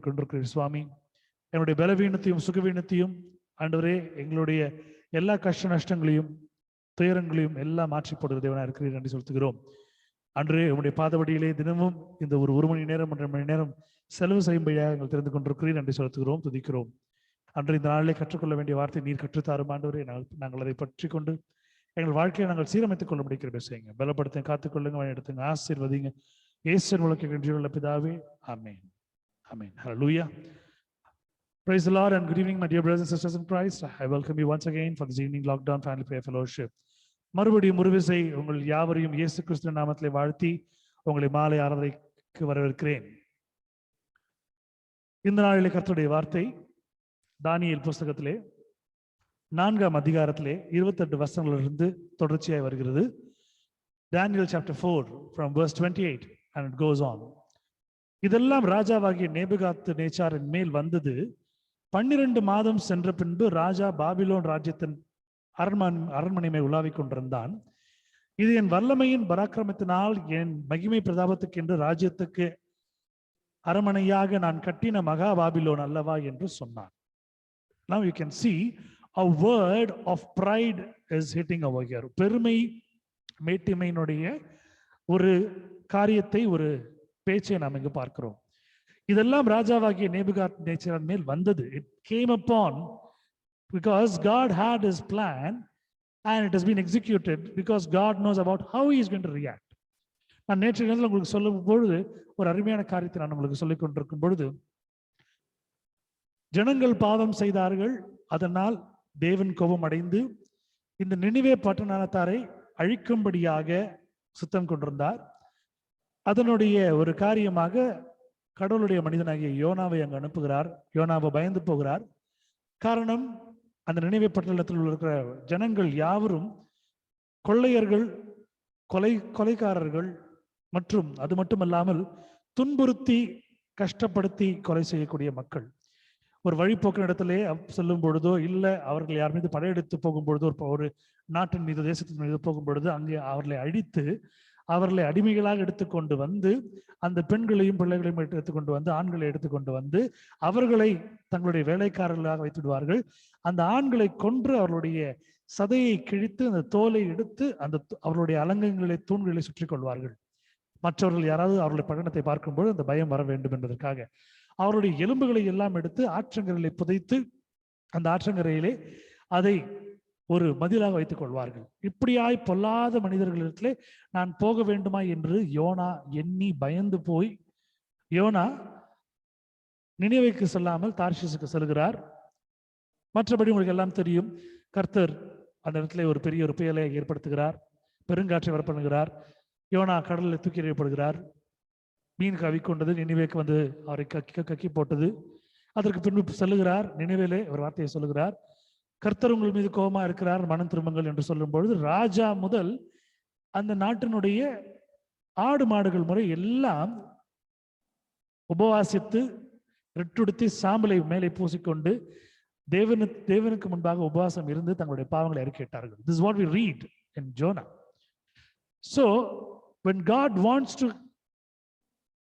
கொண்டிருக்கிறீர் சுவாமி. என்னுடைய பலவீனத்தையும் சுகவீனத்தையும் ஆண்டவரே, எங்களுடைய எல்லா கஷ்ட நஷ்டங்களையும் துயரங்களையும் எல்லாம் மாற்றி போடுகிற தேவனா இருக்கிறீர் என்று செலுத்துகிறோம். அன்றே உங்களுடைய பாதவடியிலே தினமும் இந்த ஒரு மணி நேரம் 1.5 மணி நேரம் செலவு செய்யும்படியாக எங்கள் தெரிந்து கொண்டிருக்கிறீர் என்று செலுத்துகிறோம், துதிக்கிறோம். அன்று இந்த நாளிலே கற்றுக்கொள்ள வேண்டிய வார்த்தை நீர் கற்றுத்தாரும் ஆண்டவரே. நாங்கள் அதை பற்றி கொண்டு எங்கள் வாழ்க்கையை நாங்கள் சீரமைத்துக் கொள்ள முடிக்கிற செய்யுங்க. பலப்படுத்த காத்துக்கொள்ளுங்க, வழி எடுத்துங்க, ஆசீர்வதிங்க. இயேசுவின் மூலமாக ஜீவனுள்ள பிதாவே, ஆமென். Amen. Hallelujah. Praise the Lord and good evening, my dear brothers and sisters in Christ. I welcome you once again for this evening lockdown family prayer fellowship. மறுபடியும் முருவிசை உங்கள் யாவரையும் இயேசு கிறிஸ்து நாமத்திலே வாழ்த்தி உங்களை மாலை ஆராதனைக்கு வரவேற்கிறேன். இந்த நாளிலே கர்த்தருடைய வார்த்தை தானியேல் புஸ்தகத்திலே 4ஆம் அதிகாரத்திலே 28 வசனங்களிலிருந்து தொடர்ச்சியாய் வருகிறது. Daniel chapter 4 from verse 28 and it goes on. இதெல்லாம் ராஜாவாகிய நேபுகாத் நேச்சாரின் மேல் வந்தது. 12 மாதம் சென்ற பின்பு ராஜா பாபிலோன் ராஜ்யத்தின் அரண்மனை மேல் உலாவிக் கொண்டிருந்தான். இது என் வல்லமையின் பராக்கிரமத்தினால் என் மகிமை பிரதாபத்துக்கு என்று ராஜ்யத்துக்கு அரண்மனையாக நான் கட்டின மகா பாபிலோன் அல்லவா என்று சொன்னான். Now you can see a word of pride is hitting over here. பெருமை மேட்டிமையினுடைய ஒரு காரியத்தை, ஒரு பேச்சை நாம் இங்கு பார்க்கிறோம். இதெல்லாம் ராஜாவாகிய நேபுகாத் நேச்சாரின் மேல் வந்தது. It came upon because God had his plan and it has been executed because God knows about how he is going to react. நான் நேற்று தினத்தில் உங்களுக்கு சொல்லும் பொழுது ஒரு அருமையான காரியத்தை நான் உங்களுக்கு சொல்லிக் கொண்டிருக்கும் பொழுது, ஜனங்கள் பாவம் செய்தார்கள், அதனால் தேவன் கோபம் அடைந்து இந்த நினிவே பட்டணத்தாரை அழிக்கும்படியாக சுத்தம் கொண்டிருந்தார். அதனுடைய ஒரு காரியமாக கடவுளுடைய மனிதனாகிய யோனாவை அங்கு அனுப்புகிறார். யோனாவை பயந்து போகிறார். காரணம், அந்த நினிவே பட்டணத்தில் இருக்கிற ஜனங்கள் யாவரும் கொள்ளையர்கள், கொலைக்காரர்கள் மற்றும் அது மட்டுமல்லாமல் துன்புறுத்தி கஷ்டப்படுத்தி கொலை செய்யக்கூடிய மக்கள். ஒரு வழிபோக்கு இடத்திலே செல்லும் பொழுதோ இல்லை அவர்கள் யார் மீது படையெடுத்து போகும் பொழுதோ, ஒரு நாட்டின் மீது தேசத்தின் மீது போகும் பொழுது அங்கே அவர்களை அடித்து அவர்களை அடிமைகளாக எடுத்துக்கொண்டு வந்து அந்த பெண்களையும் பிள்ளைகளையும் எடுத்துக்கொண்டு வந்து ஆண்களை எடுத்துக்கொண்டு வந்து அவர்களை தங்களுடைய வேலைக்காரர்களாக வைத்துவிடுவார்கள். அந்த ஆண்களை கொன்று அவர்களுடைய சதையை கிழித்து அந்த தோலை எடுத்து அந்த அவர்களுடைய அலங்கங்களை தூண்களை சுற்றி கொள்வார்கள். மற்றவர்கள் யாராவது அவர்களுடைய பட்டணத்தை பார்க்கும்போது அந்த பயம் வர வேண்டும் என்பதற்காக அவருடைய எலும்புகளை எல்லாம் எடுத்து ஆற்றங்கரையிலே புதைத்து அந்த ஆற்றங்கரையிலே அதை ஒரு மதிலாக வைத்துக் கொள்வார்கள். இப்படியாய் பொல்லாத மனிதர்களிடத்திலே நான் போக வேண்டுமா என்று யோனா எண்ணி பயந்து போய் யோனா நினிவேக்கு செல்லாமல் தார்ஷீசுக்கு செல்கிறார். மற்றபடி உங்களுக்கு எல்லாம் தெரியும், கர்த்தர் அந்த இடத்துல ஒரு பெரிய ஒரு புயலை ஏற்படுத்துகிறார், பெருங்காற்றை வரப்பண்ணுகிறார். யோனா கடலில் தூக்கி எறியப்படுகிறார். மீன் கவிக்கொண்டது, நினிவேக்கு வந்து அவரை கக்கி போட்டது. அதற்கு பின்பு செல்லுகிறார், நினிவேலே ஒரு வார்த்தையை சொல்லுகிறார், கர்த்தர் உங்கள் மீது கோபமா இருக்கிறார், மனம் திரும்புங்கள் என்று சொல்லும் பொழுது ராஜா முதல் அந்த நாட்டினுடைய ஆடு மாடுகள் முறை எல்லாம் உபவாசித்து ரெட்டுடுத்தி சாம்பலை மேலே பூசிக்கொண்டு தேவனுக்கு முன்பாக உபவாசம் இருந்து தங்களுடைய பாவங்களை அறிக்கையிட்டார்கள். This is what we read in Jonah. So when God wants to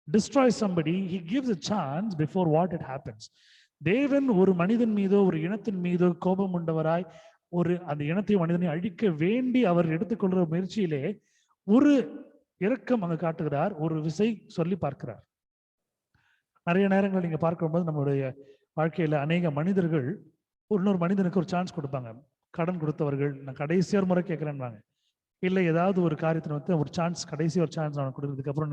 destroy somebody, he gives a chance before what it happens. தேவன் ஒரு மனிதன் மீதோ ஒரு இனத்தின் மீதோ கோபம் உண்டவராய் ஒரு அந்த இனத்தை மனிதனை அழிக்க வேண்டி அவர் எடுத்துக்கொள்கிற முயற்சியிலே ஒரு இரக்கம் அங்கு காட்டுகிறார், ஒரு விசை சொல்லி பார்க்கிறார். நிறைய நேரங்கள் நீங்க பார்க்கும்போது நம்மளுடைய வாழ்க்கையில அநேக மனிதர்கள் இன்னொரு மனிதனுக்கு ஒரு சான்ஸ் கொடுப்பாங்க. கடன் கொடுத்தவர்கள், நான் கடைசி ஒரு முறை கேட்கிறேன்வாங்க, இல்லை ஏதாவது ஒரு காரியத்தை வந்து ஒரு சான்ஸ், கடைசி ஒரு சான்ஸ் அவனுக்கு கொடுத்ததுக்கு அப்புறம்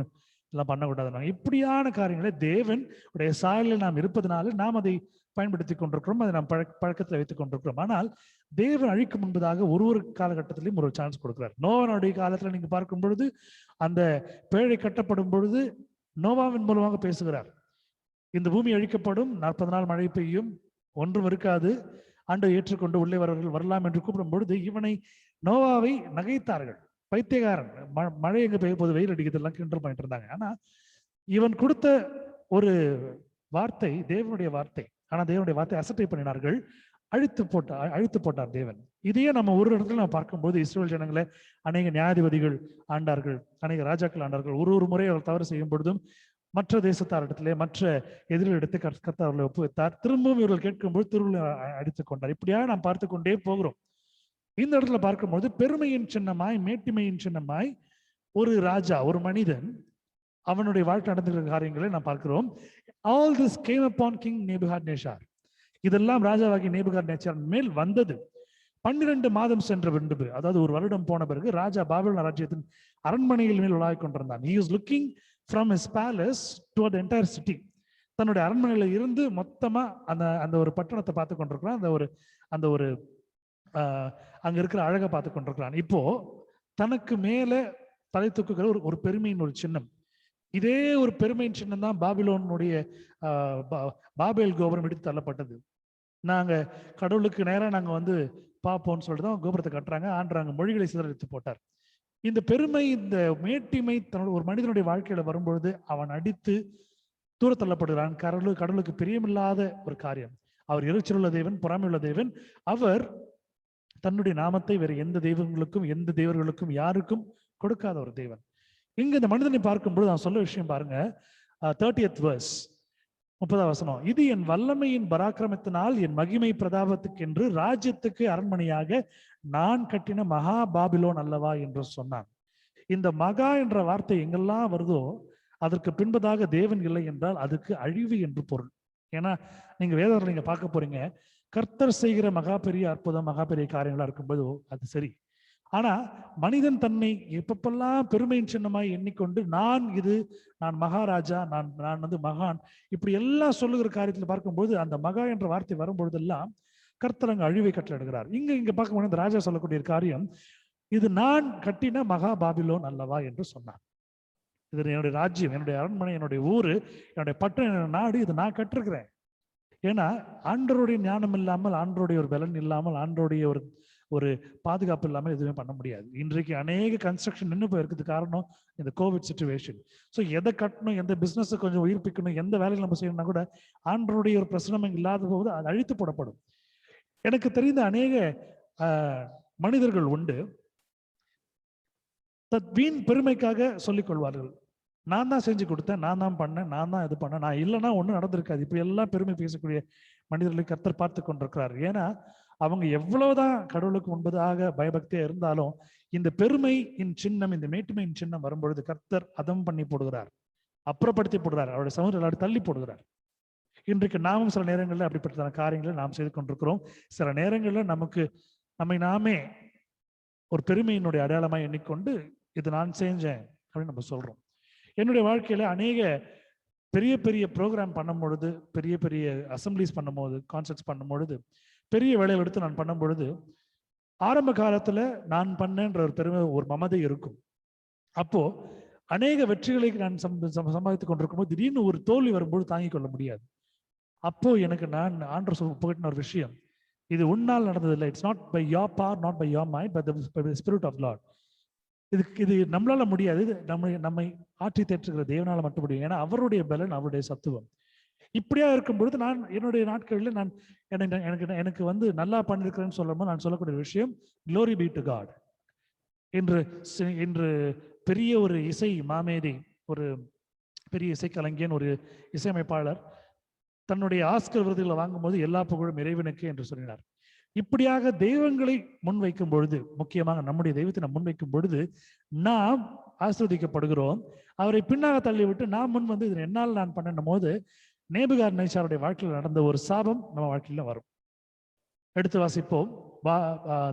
எல்லாம் பண்ணக்கூடாதுன்னு. இப்படியான காரியங்களை தேவன் உடைய சாயலில் நாம் இருப்பதனால நாம் அதை பயன்படுத்தி கொண்டிருக்கிறோம், அதை நாம் பழக்கத்தில் வைத்துக் கொண்டிருக்கிறோம். ஆனால் தேவன் அழிக்கும் முன்பதாக ஒரு காலகட்டத்திலையும் ஒரு சான்ஸ் கொடுக்கிறார். நோவானுடைய காலத்துல நீங்க பார்க்கும் பொழுது அந்த பேழை கட்டப்படும் பொழுது நோவாவின் மூலமாக பேசுகிறார். இந்த பூமி அழிக்கப்படும், 40 நாள் மழை பெய்யும், ஒன்றும் இருக்காது, ஆண்டை ஏற்றுக்கொண்டு உள்ளே வரவர்கள் வரலாம் என்று கூப்பிடும் பொழுது இவனை நோவாவை நகைத்தார்கள். பைத்தியகாரன், மழை எங்க பெய்ய போது, வெயில் அடிக்கிறது எல்லாம் கிண்டல் பண்ணிட்டு இருந்தாங்க. ஆனா இவன் கொடுத்த ஒரு வார்த்தை தேவனுடைய வார்த்தை. ஆனா தேவனுடைய வார்த்தை அசட்டை பண்ணினார்கள், அழித்து போட்டார் தேவன். இதையே நம்ம ஒரு இடத்துல நம்ம பார்க்கும்போது இஸ்ரேல் ஜனங்களை அநேக நியாயாதிபதிகள் ஆண்டார்கள், அநேக ராஜாக்கள் ஆண்டார்கள். ஒரு முறை அவர் தவறு செய்யும் பொழுதும் மற்ற தேசத்தாரிடத்திலே மற்ற எதிரிடத்தை கர்த்தர் அவர்களை ஒப்புவித்தார். திரும்பவும் இவர்கள் கேட்கும்போது திருவிழா அடித்துக் கொண்டார். இப்படியாக நாம் பார்த்து கொண்டே போகிறோம். இந்த இடத்துல பார்க்கும்போது பெருமையின் சின்னமாய் மேட்டிமையின் சின்னமாய் ஒரு ராஜா, ஒரு மனிதன் அவனுடைய வாழ்க்கை நடந்துகிற காரியங்களை நாம் பார்க்கிறோம். All this game upon king Nebuchadnezzar. இதெல்லாம் ராஜாவாகிய நேபுகாத்நேச்சார் மேல் வந்தது. 12 மாதம் சென்ற பின்பு, அதாவது ஒரு வருடம் போன பிறகு ராஜா பாபிலோன் ராஜ்யத்தின் அரண்மனையில் மேல் உலாவிக் கொண்டிருந்தான். He was looking from his palace toward the entire city. தன்னுடைய அரண்மனையில இருந்து மொத்தமா அந்த ஒரு பட்டணத்தை பார்த்து கொண்டிருக்கிறான். அந்த ஒரு அங்க இருக்கிற அழகை பார்த்து கொண்டிருக்கிறான். இப்போ தனக்கு மேல தலை தூக்குகிற ஒரு பெருமையின் ஒரு சின்னம். இதே ஒரு பெருமையின் சின்னம் தான் பாபிலோனுடைய பாபேல் கோபுரம் இடித்து தள்ளப்பட்டது. நாங்க கடவுளுக்கு நேரா நாங்க வந்து பார்ப்போம்னு சொல்லிட்டு தான் கோபுரத்தை கட்டுறாங்க, ஆண்டுறாங்க, மொழிகளை சிதறடித்து போட்டார். இந்த பெருமை, இந்த மேட்டிமை தன்னோட ஒரு மனிதனுடைய வாழ்க்கையில வரும்பொழுது அவன் அடித்து தூரத்தள்ளப்படுகிறான். கடவுளுக்கு பிரியமில்லாத ஒரு காரியம். அவர் எரிச்சலுள்ள தேவன், பொறாமையுள்ள தேவன். அவர் தன்னுடைய நாமத்தை வேற எந்த தெய்வங்களுக்கும் எந்த தேவர்களுக்கும் யாருக்கும் கொடுக்காத ஒரு தேவன். இங்க இந்த மனிதனை பார்க்கும்போது நான் சொல்ல விஷயம் பாருங்க, 30th verse, 30வது வசனம். இது என் வல்லமையின் பராக்கிரமத்தினால் என் மகிமை பிரதாபத்துக்கு என்று ராஜ்யத்துக்கு அரண்மனையாக நான் கட்டின மகா பாபிலோன் அல்லவா என்று சொன்னான். இந்த மகா என்ற வார்த்தை எங்கெல்லாம் வருதோ அதற்கு பின்பதாக தேவன் இல்லை என்றால் அதுக்கு அழிவு என்று பொருள். ஏன்னா நீங்க வேதத்தில் நீங்க பார்க்க போறீங்க, கர்த்தர் செய்கிற மகா பெரிய அற்புதம், மகா பெரிய காரியங்களா இருக்கும்போது அது சரி. ஆனா மனிதன் தன்னை எப்பப்பெல்லாம் பெருமையின் சின்னமாய் எண்ணிக்கொண்டு நான் மகாராஜா, நான் வந்து மகான், இப்படி எல்லாம் சொல்லுகிற காரியத்தில் பார்க்கும்போது அந்த மகா என்ற வார்த்தை வரும்பொழுதெல்லாம் கர்த்தர் அங்கு அழிவை கட்டளையிடுகிறார். இங்க பார்க்கும்போது இந்த ராஜா சொல்லக்கூடிய காரியம், இது நான் கட்டின மகா பாபிலோன் அல்லவா என்று சொன்னார். இது என்னுடைய ராஜ்யம், என்னுடைய அரண்மனை, என்னுடைய ஊரு, என்னுடைய பட்டம், என்னுடைய நாடு, இது நான் கட்டிருக்கிறேன். ஏன்னா ஆண்டருடைய ஞானம் இல்லாமல், ஆண்டருடைய ஒரு பலன் இல்லாமல், ஆண்டருடைய ஒரு பாதுகாப்பு இல்லாமல் எதுவுமே பண்ண முடியாது. இன்றைக்கு அநேக கன்ஸ்ட்ரக்ஷன் நின்று போயிருக்குது காரணம் இந்த கோவிட் சிச்சுவேஷன். ஸோ எதை கட்டணும், எந்த பிசினஸ் கொஞ்சம் உயிர்ப்பிக்கணும், எந்த வேலையில் நம்ம செய்யணும்னா கூட ஆண்டருடைய ஒரு பிரசனம் இல்லாத போது அது அழித்து போடப்படும். எனக்கு தெரிந்த அநேக மனிதர்கள் உண்டு, வீண் பெருமைக்காக சொல்லிக் கொள்வார்கள். நான் தான் செஞ்சு கொடுத்தேன், நான் தான் பண்ணேன், நான் தான் இது பண்ணேன், நான் இல்லைன்னா ஒன்றும் நடந்திருக்காது. இப்ப எல்லாம் பெருமை பேசக்கூடிய மனிதர்களை கர்த்தர் பார்த்து கொண்டிருக்கிறார். ஏன்னா அவங்க எவ்வளவுதான் கடவுளுக்கு முன்பதாக பயபக்தியா இருந்தாலும் இந்த பெருமையின் சின்னம், இந்த மேட்டுமையின் சின்னம் வரும்பொழுது கர்த்தர் அதம் பண்ணி போடுகிறார், அப்புறப்படுத்தி போடுகிறார், அவருடைய சமூகத்தில் எல்லாரும் தள்ளி போடுகிறார். இன்றைக்கு நாமும் சில நேரங்களில் அப்படிப்பட்ட காரியங்களை நாம் செய்து கொண்டிருக்கிறோம். சில நேரங்களில் நம்மை நாமே ஒரு பெருமையினுடைய அடையாளமாக எண்ணிக்கொண்டு இது நான் செஞ்சேன் அப்படின்னு நம்ம சொல்றோம். என்னுடைய வாழ்க்கையில அநேக பெரிய பெரிய ப்ரோக்ராம் பண்ணும் பொழுது, பெரிய பெரிய அசம்பிளிஸ் பண்ணும் போது, கான்சர்ட்ஸ் பண்ணும் பொழுது, பெரிய வேலைகள் எடுத்து நான் பண்ணும் பொழுது ஆரம்ப காலத்துல நான் பண்ணேன்ற ஒரு பெருமை, ஒரு மமதை இருக்கும். அப்போ அநேக வெற்றிகளை நான் சம்பாதித்துக் கொண்டிருக்கும் போது திடீர்னு ஒரு தோல்வி வரும்போது தாங்கிக் கொள்ள முடியாது. அப்போ எனக்கு நான் ஆண்டவர் புகட்டின ஒரு விஷயம், இது உன்னால் நடந்ததில்லை. It's not by your power, not by your mind, but the spirit of Lord. இது நம்மளால முடியாது, இது நம்மை ஆற்றி தேற்றுகிற தேவனால மட்டும் முடியும். ஏன்னா அவருடைய பலன், அவருடைய சத்துவம். இப்படியா இருக்கும் பொழுது நான் என்னுடைய நாட்களில் எனக்கு வந்து நல்லா பண்ணிருக்கிறேன்னு சொல்லும்போது நான் சொல்லக்கூடிய விஷயம், க்ளோரி பீ டு காட். இன்று பெரிய ஒரு இசை மாமேதை, ஒரு பெரிய இசைக்கலைஞன், ஒரு இசையமைப்பாளர் தன்னுடைய ஆஸ்கர் விருதுகளை வாங்கும்போது எல்லா புகழும் இறைவனுக்கு என்று சொன்னார். இப்படியாக தெய்வங்களை முன்வைக்கும் பொழுது, முக்கியமாக நம்முடைய தெய்வத்தை நாம் முன்வைக்கும் பொழுது நாம் ஆசீர்வதிக்கப்படுகிறோம். அவரை பின்னாக தள்ளிவிட்டு நாம் முன் வந்து இது என்னால் நான் பண்ணும் போது நேபுகாத்நேச்சாருடைய வாழ்க்கையில் நடந்த ஒரு சாபம் நம்ம வாழ்க்கையில வரும். எடுத்து வாசிப்போம்.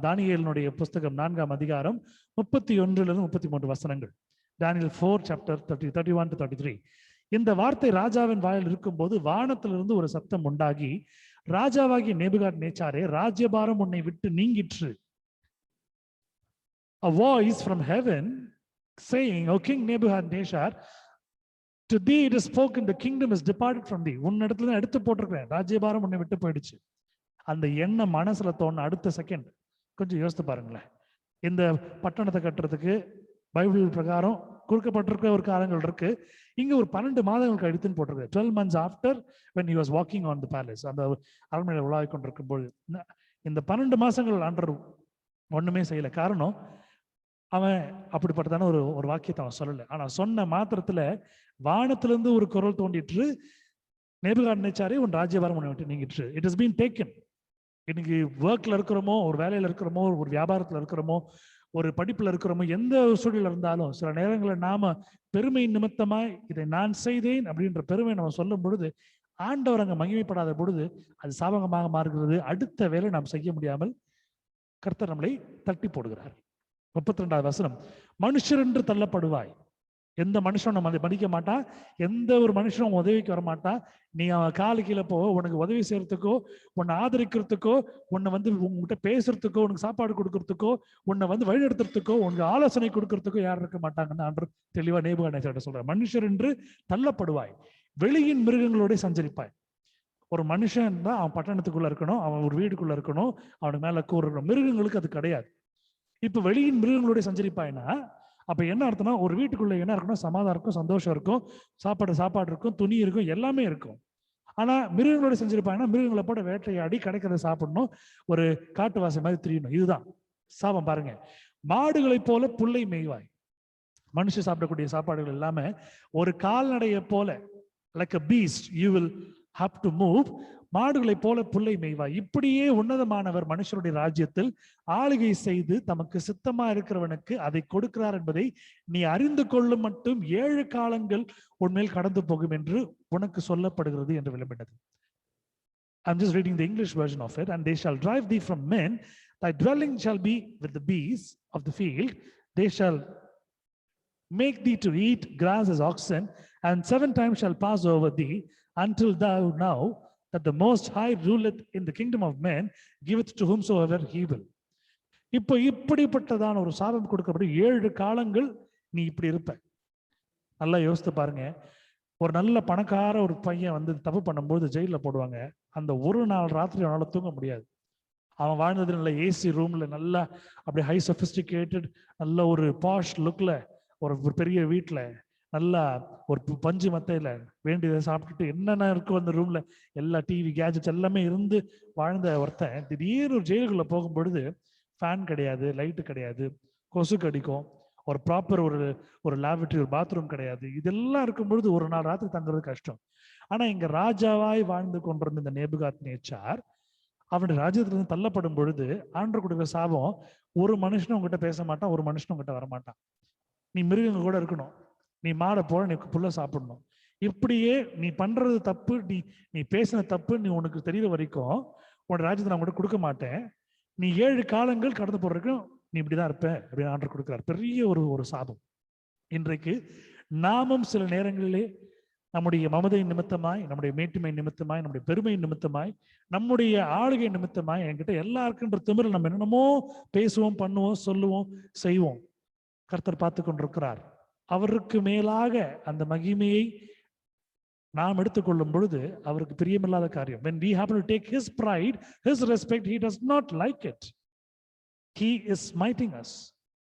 தானியேலினுடைய புஸ்தகம் 4ஆம் அதிகாரம் 31 to 33 வசனங்கள். Daniel 4 chapter 31 to 33. இந்த வார்த்தை ராஜாவின் வாயில் இருக்கும்போது வானத்திலிருந்து ஒரு சத்தம் உண்டாகி, ராஜாவாகிய நேபுகாத்நேச்சாரே, ராஜ்யபாரம் உன்னை விட்டு நீங்கிற்று. A voice from heaven saying, O King Nebuchadnezzar, to thee it is spoken, the kingdom is departed from thee. உன்னிடத்துல தான் எடுத்து போட்டிருக்கிறேன், ராஜ்யபாரம் உன்னை விட்டு போயிடுச்சு. அந்த எண்ணம் மனசுல தோண அடுத்த செகண்ட் கொஞ்சம் யோசித்து பாருங்களேன். இந்த பட்டணத்தை கட்டுறதுக்கு பைபிள் பிரகாரம் கொடுக்கப்பட்டிருக்க ஒரு காலங்கள் இருக்கு. இங்க ஒரு 12 மாதங்கள் கழித்துன்னு போட்டிருக்கு. 12 months after when he was walking on the palace, அந்த அரண்மனையில் உலாவி கொண்டிருக்கும் போது இந்த 12 மாசங்கள் ஆண்டவர் ஒண்ணுமே செய்யல. காரணம், அவன் அப்படிப்பட்டதான ஒரு வாக்கியத்தை அவன் சொல்லலை. ஆனா சொன்ன மாத்திரத்துல வானத்திலிருந்து ஒரு குரல் தோண்டிற்று, நேபுகாத்நேச்சாரே உன் ராஜ்யபாரம் உன்னை விட்டு நீங்கிற்று. It is been taken. இன்னைக்கு ஒர்க்ல இருக்கிறோமோ, ஒரு வேலையில இருக்கிறோமோ, ஒரு வியாபாரத்துல இருக்கிறோமோ, ஒரு படிப்புல இருக்கிறோமோ, எந்த ஒரு சூழல் இருந்தாலும் சில நேரங்களில் நாம பெருமை நிமித்தமாய் இதை நான் செய்தேன் அப்படின்ற பெருமை நம்ம சொல்லும் பொழுது ஆண்டவர் அங்க மகிமைப்படாத பொழுது அது சாபகமாக மாறுகிறது. அடுத்த வேலை நாம் செய்ய முடியாமல் கர்த்தர் நம்மளை தட்டி போடுகிறார். 32வது வசனம், மனுஷர் என்று தள்ளப்படுவாய். எந்த மனுஷனும் நம்ம அதை மதிக்க மாட்டான், எந்த ஒரு மனுஷனும் உதவிக்கு வர மாட்டான். நீ அவன் காலு கீழே போ, உனக்கு உதவி செய்யறதுக்கோ, உன்னை ஆதரிக்கிறதுக்கோ, உன்னை வந்து உங்ககிட்ட பேசுறதுக்கோ, உனக்கு சாப்பாடு கொடுக்கறதுக்கோ, உன்னை வந்து வழிநடத்துறதுக்கோ, உனக்கு ஆலோசனை கொடுக்கறதுக்கோ யாரும் இருக்க மாட்டாங்கன்னு ஆண்டவர் தெளிவா நேபுகாத்நேச்சார்ட்ட சொல்றார். மனுஷர் என்று தள்ளப்படுவாய், வெளியின் மிருகங்களோட சஞ்சரிப்பாய். ஒரு மனுஷன் தான் அவன் பட்டணத்துக்குள்ள இருக்கணும், அவன் ஒரு வீடுக்குள்ள இருக்கணும், அவனுக்கு மேல கூர் இருக்கணும். மிருகங்களுக்கு அது கிடையாது. இப்ப வெளியின் மிருகங்களுடைய சஞ்சரிப்பாயினா அப்ப என்ன அர்த்தம்னா, ஒரு வீட்டுக்குள்ள என்ன இருக்கணும்? சமாதானம் இருக்கும், சந்தோஷம் இருக்கும், சாப்பாடு இருக்கும், துணி இருக்கும், எல்லாமே இருக்கும். ஆனா மிருகங்களோட செஞ்சிருப்பாங்கன்னா மிருகங்களை போட வேட்டையாடி கிடைக்கிறத சாப்பிடணும், ஒரு காட்டுவாசி மாதிரி திரியணும். இதுதான் சாபம். பாருங்க, மாடுகளை போல புல்லை மேய்வாய். மனுஷன் சாப்பிடக்கூடிய சாப்பாடுகள் எல்லாமே ஒரு கால்நடையை போல, like a beast you will have to move. மாடுகளை போல புல்லை மேய்வாய். இப்படியே உன்னதமானவர் மனுஷருடைய ராஜ்யத்தில் ஆளுகை செய்து தமக்கு சித்தமா இருக்கிறவனுக்கு அதை கொடுக்கிறார் என்பதை நீ அறிந்து கொள்ளும் மட்டும் 7 காலங்கள் உன்மேல் கடந்து போகும் என்று உனக்கு சொல்லப்படுகிறது என்று விளம்பினது. I'm just reading the English version of it. And they shall drive thee from men, thy dwelling shall be with the beasts of the field, they shall make thee to eat grass as oxen, and 7 times shall pass over thee, until thou know that the Most High ruleth in the kingdom of men, giveth to whomsoever he will. இப்போ இப்படிப்பட்டதான ஒரு சாபம் கொடுக்கப்படும் 7 காலங்கள் நீ இப்படி இருப்ப. நல்லா யோசித்து பாருங்க. ஒரு நல்ல பணக்கார ஒரு பையன் வந்து தப்பு பண்ணும்போது ஜெயில போடுவாங்க. அந்த ஒரு நாள் ராத்திரி அவனால தூங்க முடியாது. அவன் வாழ்ந்தது நல்ல ஏசி ரூம்ல, நல்லா அப்படி ஹை சொபிஸ்டிகேட்டட், நல்ல ஒரு பாஷ் லுக்ல, ஒரு பெரிய வீட்டுல, நல்லா ஒரு பஞ்சு மத்தையில வேண்டியதை சாப்பிட்டுட்டு என்னென்ன இருக்கும் அந்த ரூம்ல, எல்லா டிவி கேஜெட்ஸ் எல்லாமே இருந்து வாழ்ந்த ஒருத்தன் திடீர்னு ஒரு ஜெயிலுக்குள்ள போகும் பொழுது ஃபேன் கிடையாது, லைட்டு கிடையாது, கொசு கடிக்கும், ஒரு ப்ராப்பர் ஒரு லேபரட்டரி, ஒரு பாத்ரூம் கிடையாது. இதெல்லாம் இருக்கும் பொழுது ஒரு நாள் ராத்திரி தங்குறது கஷ்டம். ஆனா இங்க ராஜாவாய் வாழ்ந்து கொண்டிருந்த இந்த நேபுகாத்நேச்சார் அவனுடைய ராஜ்யத்திலிருந்து தள்ளப்படும் பொழுது ஆண்டவர் கொடுக்கிற சாபம், ஒரு மனுஷனும் உங்ககிட்ட பேச மாட்டான், ஒரு மனுஷனும் உங்ககிட்ட வரமாட்டான். நீ மிருகங்க கூட இருக்கணும், நீ மாடை போல நீ புல்ல சாப்பிடணும். இப்படியே நீ பண்றது தப்பு, நீ பேசின தப்பு நீ உனக்கு தெரியற வரைக்கும் உன்னோட ராஜ்யத்தை நான் கூட கொடுக்க மாட்டேன். நீ 7 காலங்கள் கடந்து போற வரைக்கும் நீ இப்படிதான் இருப்ப அப்படின்னு ஆண்டவர் கொடுக்கிறார். பெரிய ஒரு சாபம். இன்றைக்கு நாமும் சில நேரங்களிலே நம்முடைய மமதை நிமித்தமாய், நம்முடைய மேட்டுமை நிமித்தமாய், நம்முடைய பெருமை நிமித்தமாய், நம்முடைய ஆளுகை நிமித்தமாய் என்கிட்ட எல்லாருக்குன்ற திமிரில் நம்ம என்னென்னமோ பேசுவோம், பண்ணுவோம், சொல்லுவோம், செய்வோம். கர்த்தர் பார்த்து கொண்டிருக்கிறார். அவருக்கு மேலாக அந்த மகிமையை நாம் எடுத்துக்கொள்ளும் பொழுது அவருக்கு பிரியமில்லாத காரியம். When we happen to take his pride, his respect, he does not like it. He is smiting us.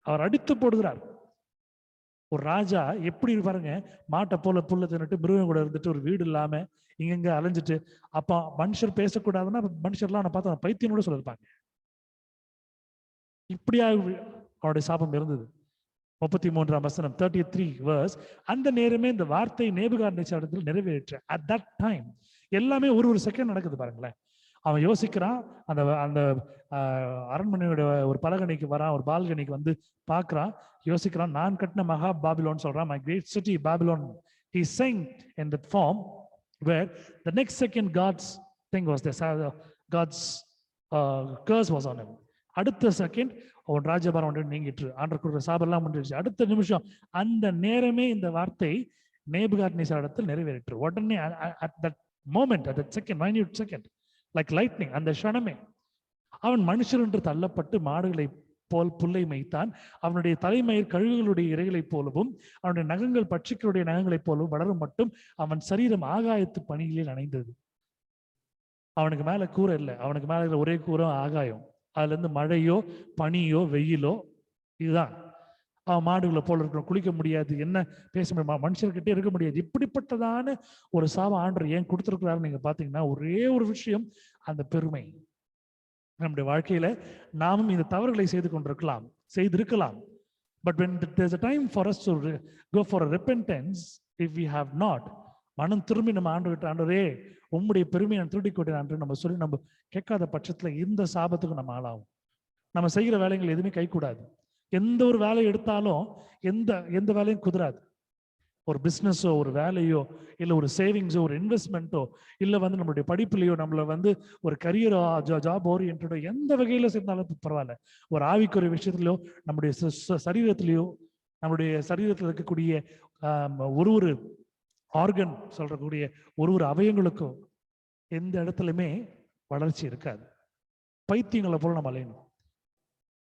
அவர் அடித்து போடுகிறார். ஒரு ராஜா எப்படி இருப்பாருங்க, மாட்டை போல புல்ல தின்னுட்டு மிருகம் கூட இருந்துட்டு ஒரு வீடு இல்லாம இங்க அலைஞ்சிட்டு, அப்ப மனுஷர் பேசக்கூடாதுன்னா மனுஷர்லாம் அவனை பார்த்து பைத்தியம் கூட சொல்லிருப்பாங்க. இப்படியா அவனுடைய சாபம் இருந்தது. 33ஆம் வசனம் 33 verse. அந்த நேரமே இந்த வார்த்தை நேபுகாத்நேச்சாரிடத்தில் நிறைவேற்ற. at that time எல்லாமே ஒரு செகண்ட் நடக்குது பாருங்களேன். அவன் யோசிக்கிறான், அந்த அரண்மனையோட ஒரு பலகணிக்கு வரான், ஒரு பால்கனிக்கு வந்து பார்க்கிறான், யோசிக்கிறான், நான் கட்டின மகா பாபிலோன் சொல்றான், my great city Babylon. He sang in that form where the next second God's thing was this, God's curse was on him. அடுத்த செகண்ட் அவன் ராஜபாரம் நீங்கிட்டு, ஆண்டவர் கொடுக்கிற சாபெல்லாம் முடிஞ்சிருச்சு. அடுத்த நிமிஷம் அந்த நேரமே இந்த வார்த்தை நேபுகாத்நேச்சாரிடத்தில் நிறைவேறிற்று. உடனே at that moment, at that second, minute second, like lightning, அந்த க்ஷணமே அவன் மனுஷர் என்று தள்ளப்பட்டு மாடுகளை போல் புல்லை மேய்த்தான். அவனுடைய தலைமயிர் கழுகுகளுடைய இறைகளை போலவும் அவனுடைய நகங்கள் பட்சிகளுடைய நகங்களைப் போலவும் வளரும் மட்டும் அவன் சரீரம் ஆகாயத்து பனியிலே நனைந்தது. அவனுக்கு மேல கூரை இல்லை, அவனுக்கு மேல இருக்கிற ஒரே கூரை ஆகாயம். அதுல இருந்து மழையோ பனியோ வெயிலோ, இதுதான். அவன் மாடுகளை போல இருக்கணும், குளிக்க முடியாது, என்ன பேச முடியுமா, மனுஷர்கிட்டே இருக்க முடியாது. இப்படிப்பட்டதான ஒரு சாபம் ஆண்டவர் ஏன் கொடுத்திருக்கிறாரு நீங்க பாத்தீங்கன்னா, ஒரே ஒரு விஷயம், அந்த பெருமை. நம்முடைய வாழ்க்கையில நாமும் இந்த தவறுகளை செய்திருக்கலாம். But when there's a time for us to go for a repentance, if we have not, மனம் திரும்பி நம்ம ஆண்டவரே உம்முடைய பெருமையை நான் திருடி கொண்டேன் நம்ம சொல்லி நம்ம கேட்காத பட்சத்துல இந்த சாபத்துக்கு நம்ம ஆளாகும். நம்ம செய்கிற வேலைகள் எதுவுமே கை கூடாது. எந்த ஒரு வேலையை எடுத்தாலும் எந்த வேலையும் குதிராது. ஒரு பிஸ்னஸோ, ஒரு வேலையோ, இல்லை ஒரு சேவிங்ஸோ, ஒரு இன்வெஸ்ட்மெண்ட்டோ, இல்லை வந்து நம்மளுடைய படிப்புலையோ, நம்மள வந்து ஒரு கரியரோ, ஜாப் ஓரியன்டோ, எந்த வகையில சேர்ந்தாலும் பரவாயில்ல. ஒரு ஆவிக்குரிய விஷயத்துலையோ, நம்முடைய சரீரத்திலையோ, நம்முடைய சரீரத்தில் இருக்கக்கூடிய ஒரு ஆர்கன் சொல்றக்கூடிய ஒரு அவயங்களுக்கும் எந்த இடத்துலையுமே வளர்ச்சி இருக்காது. பைத்தியங்களை போல நம்ம அலையணும்.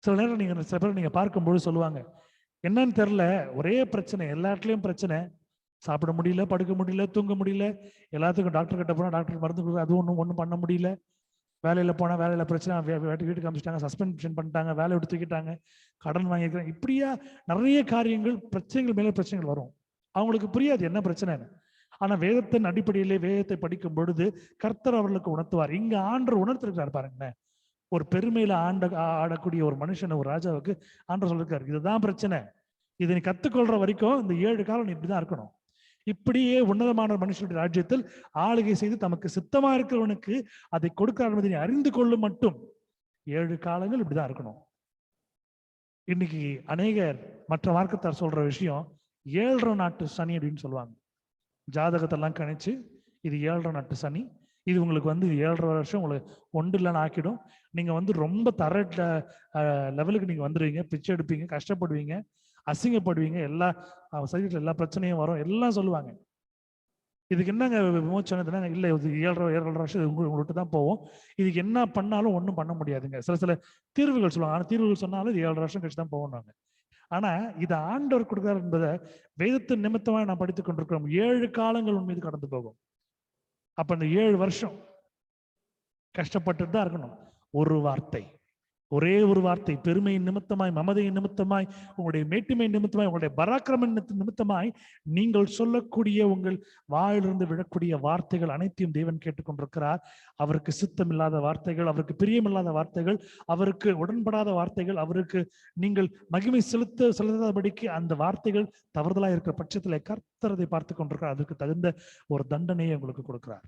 சில நேரம் சில பேர் நீங்க பார்க்கும்போது சொல்லுவாங்க, என்னன்னு தெரியல, ஒரே பிரச்சனை, எல்லா இடத்துலயும் பிரச்சனை, சாப்பிட முடியல, படுக்க முடியல, தூங்க முடியல. எல்லாத்துக்கும் டாக்டர் கிட்ட போனா டாக்டர் மருந்து கொடுக்குற, அதுவும் ஒன்றும் பண்ண முடியல. வேலையில போனா வேலையில பிரச்சனை, வீட்டுக்கு அனுப்பிச்சிட்டாங்க, சஸ்பென்ஷன் பண்ணிட்டாங்க, வேலையை விட்டு தூக்கிட்டாங்க, கடன் வாங்கியிருக்காங்க. இப்படியா நிறைய காரியங்கள், பிரச்சனைகள் மேல பிரச்சனைகள் வரும். அவங்களுக்கு புரியாது என்ன பிரச்சனைன்னு. ஆனா வேதத்தின் அடிப்படையிலே வேதத்தை படிக்கும் பொழுது கர்த்தர் அவர்களுக்கு உணர்த்துவார். இங்க ஆண்டவர் உணர்த்திருக்காரு பாருங்களேன். ஒரு பெருமையில ஆடக்கூடிய ஒரு மனுஷன், ஒரு ராஜாவுக்கு ஆண்டவர் சொல்லிருக்காரு, இதுதான் பிரச்சனை, இதை நீ கத்துக்கொள்ற வரைக்கும் இந்த 7 காலம் நீ இப்படிதான் இருக்கணும். இப்படியே உன்னதமான மனுஷனுடைய ராஜ்யத்தில் ஆளுகை செய்து தமக்கு சித்தமா இருக்கிறவனுக்கு அதை கொடுக்கிறார் என்பதை நீ அறிந்து கொள்ளும் மட்டும் 7 காலங்கள் இப்படிதான் இருக்கணும். இன்னைக்கு அநேகர் மற்ற மார்க்கத்தார் சொல்ற விஷயம் 7 நாட்டு சனி அப்படின்னு சொல்லுவாங்க. ஜாதகத்தெல்லாம் கணிச்சு இது 7 நாட்டு சனி, இது உங்களுக்கு வந்து 7.5 வருஷம் உங்களுக்கு ஒன்று இல்லைன்னு ஆக்கிடும். நீங்க ரொம்ப தர லெவலுக்கு நீங்க வந்துடுவீங்க, பிச்சை எடுப்பீங்க, கஷ்டப்படுவீங்க, அசிங்கப்படுவீங்க, எல்லா சரீரத்தில் எல்லா பிரச்சனையும் வரும், எல்லாம் சொல்லுவாங்க. இதுக்கு என்னங்க விமோச்சனம்? இல்லை, இது 7.5 வருஷம் உங்கள்கிட்ட தான் போவோம், இதுக்கு என்ன பண்ணாலும் ஒன்றும் பண்ண முடியாதுங்க. சில தீர்வுகள் சொல்லுவாங்க. ஆனால் தீர்வுகள் சொன்னாலும் இது 7 வருஷம் கழிச்சு தான் போவோம். ஆனா இதை ஆண்டவர் கொடுக்கிறார் என்பதை வேதத்தின் நிமித்தமாக நாம் படித்துக் கொண்டிருக்கிறோம். 7 காலங்கள் உன் மீது கடந்து போகும். அப்ப இந்த 7 வருஷம் கஷ்டப்பட்டு தான் இருக்கணும். ஒரு வார்த்தை, ஒரே ஒரு வார்த்தை, பெருமையின் நிமித்தமாய், மமதையின் நிமித்தமாய், உங்களுடைய மேட்டுமை நிமித்தமாய், உங்களுடைய பராக்கிரம நிமித்தமாய் நீங்கள் சொல்லக்கூடிய உங்கள் வாயிலிருந்து விழக்கூடிய வார்த்தைகள் அனைத்தையும் தேவன் கேட்டுக்கொண்டிருக்கிறார். அவருக்கு சித்தம் இல்லாத வார்த்தைகள், அவருக்கு பிரியமில்லாத வார்த்தைகள், அவருக்கு உடன்படாத வார்த்தைகள், அவருக்கு நீங்கள் மகிமை செலுத்தாதபடிக்கு அந்த வார்த்தைகள் தவறுதலாக இருக்கிற பட்சத்தில் கர்த்தர் அதை பார்த்து கொண்டிருக்கிறார். அதற்கு தகுந்த ஒரு தண்டனையை உங்களுக்கு கொடுக்கிறார்.